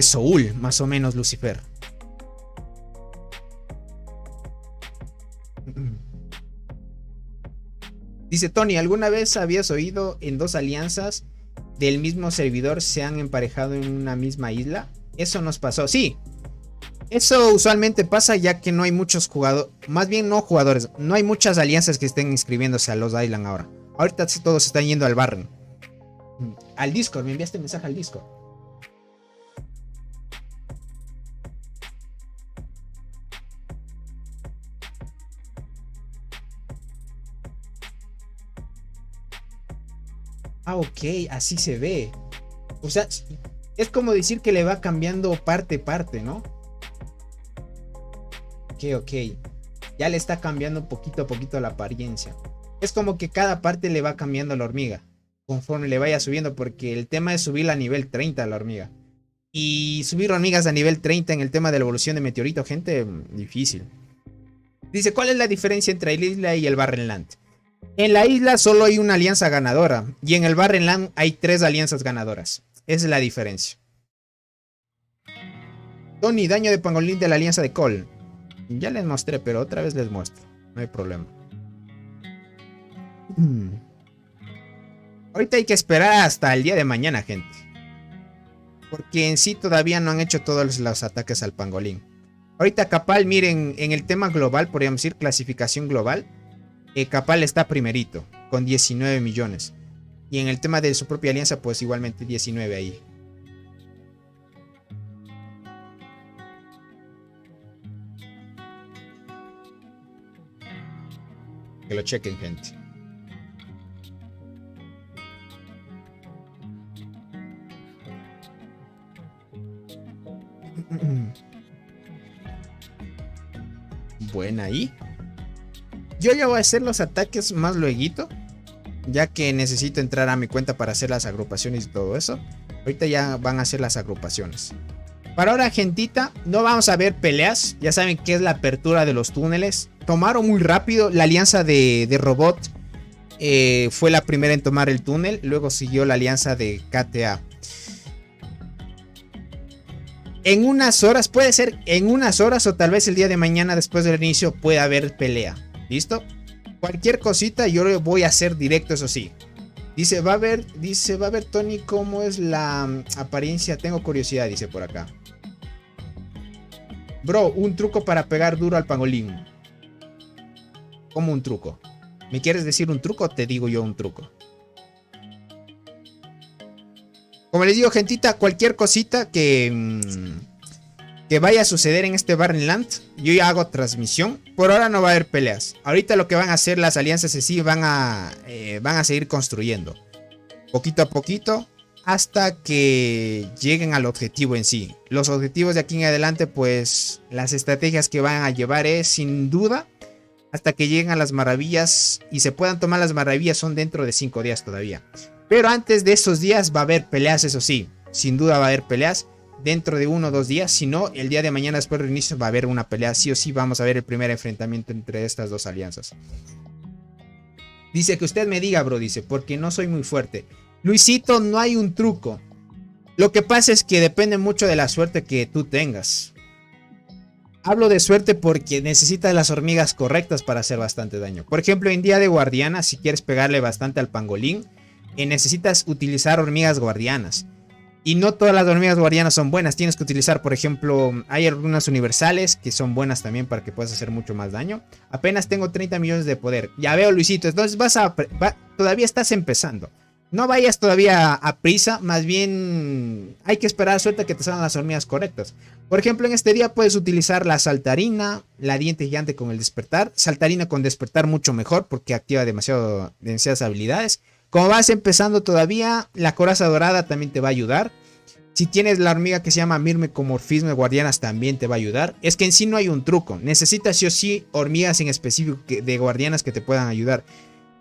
Soul, más o menos, Lucifer. Dice Tony, ¿alguna vez habías oído en dos alianzas del mismo servidor se han emparejado en una misma isla? Eso nos pasó, sí. Eso usualmente pasa ya que no hay muchos jugadores, más bien no jugadores, no hay muchas alianzas que estén inscribiéndose a Lost Island ahora. Ahorita todos están yendo al Barren. Al Discord, me enviaste un mensaje al Discord. Ah, ok, así se ve. O sea, es como decir que le va cambiando parte, ¿no? Ok. Ya le está cambiando poquito a poquito la apariencia. Es como que cada parte le va cambiando a la hormiga conforme le vaya subiendo, porque el tema es subirla a nivel 30 a la hormiga. Y subir hormigas a nivel 30 en el tema de la evolución de meteorito, gente, difícil. Dice, ¿cuál es la diferencia entre la isla y el Barrenland? En la isla solo hay una alianza ganadora y en el Barrenland hay 3 alianzas ganadoras. Esa es la diferencia. Tony, daño de pangolín de la alianza de Cole. Ya les mostré, pero otra vez les muestro. No hay problema. Ahorita hay que esperar hasta el día de mañana, gente. Porque en sí todavía no han hecho todos los ataques al pangolín. Ahorita Capal, miren, en el tema global, podríamos decir clasificación global, Capal está primerito, con 19 millones. Y en el tema de su propia alianza, pues igualmente 19 ahí. Que lo chequen, gente. Buena ahí. Yo ya voy a hacer los ataques más lueguito, ya que necesito entrar a mi cuenta para hacer las agrupaciones y todo eso. Ahorita ya van a hacer las agrupaciones. Para ahora, gentita, no vamos a ver peleas. Ya saben qué es la apertura de los túneles. Tomaron muy rápido. La alianza de Robot fue la primera en tomar el túnel. Luego siguió la alianza de KTA. En unas horas, puede ser en unas horas o tal vez el día de mañana después del inicio puede haber pelea. ¿Listo? Cualquier cosita yo lo voy a hacer directo, eso sí. Dice, va a ver Tony cómo es la apariencia. Tengo curiosidad, dice por acá. Bro, un truco para pegar duro al pangolín. ¿Cómo un truco? ¿Me quieres decir un truco o te digo yo un truco? Como les digo, gentita, cualquier cosita que vaya a suceder en este Barrenland, yo ya hago transmisión. Por ahora no va a haber peleas. Ahorita lo que van a hacer las alianzas en sí van a seguir construyendo. Poquito a poquito hasta que lleguen al objetivo en sí. Los objetivos de aquí en adelante, pues las estrategias que van a llevar es sin duda hasta que lleguen a las maravillas y se puedan tomar las maravillas son dentro de 5 días todavía. Pero antes de esos días va a haber peleas, eso sí. Sin duda va a haber peleas dentro de 1 o 2 días. Si no, el día de mañana después del inicio va a haber una pelea. Sí o sí vamos a ver el primer enfrentamiento entre estas dos alianzas. Dice que usted me diga, bro, dice, porque no soy muy fuerte. Luisito, no hay un truco. Lo que pasa es que depende mucho de la suerte que tú tengas. Hablo de suerte porque necesitas las hormigas correctas para hacer bastante daño. Por ejemplo, en día de guardiana, si quieres pegarle bastante al pangolín, necesitas utilizar hormigas guardianas. Y no todas las hormigas guardianas son buenas. Tienes que utilizar, por ejemplo, hay algunas universales que son buenas también para que puedas hacer mucho más daño. Apenas tengo 30 millones de poder. Ya veo, Luisito. Entonces todavía estás empezando. No vayas todavía a prisa. Más bien hay que esperar suerte a que te salgan las hormigas correctas. Por ejemplo, en este día puedes utilizar la saltarina, la diente gigante con el despertar. Saltarina con despertar mucho mejor porque activa demasiadas habilidades. Como vas empezando todavía, la coraza dorada también te va a ayudar. Si tienes la hormiga que se llama Mirmecomorfismo de guardianas, también te va a ayudar. Es que en sí no hay un truco. Necesitas sí o sí hormigas en específico de guardianas que te puedan ayudar.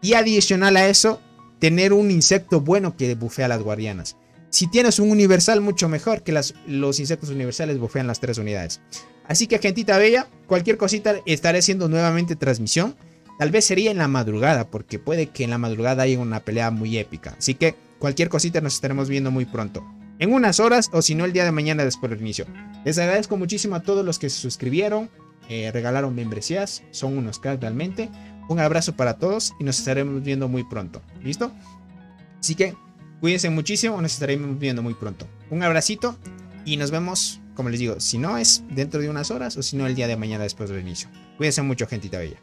Y adicional a eso, tener un insecto bueno que bufea a las guardianas. Si tienes un universal, mucho mejor, que los insectos universales bufean las 3 unidades. Así que, gentita bella, cualquier cosita estaré haciendo nuevamente transmisión. Tal vez sería en la madrugada, porque puede que en la madrugada haya una pelea muy épica. Así que cualquier cosita nos estaremos viendo muy pronto. En unas horas o si no el día de mañana después del inicio. Les agradezco muchísimo a todos los que se suscribieron, regalaron membresías. Son unos cracks realmente. Un abrazo para todos y nos estaremos viendo muy pronto. ¿Listo? Así que cuídense muchísimo, nos estaremos viendo muy pronto. Un abracito y nos vemos, como les digo, si no es dentro de unas horas o si no el día de mañana después del inicio. Cuídense mucho, gentita bella.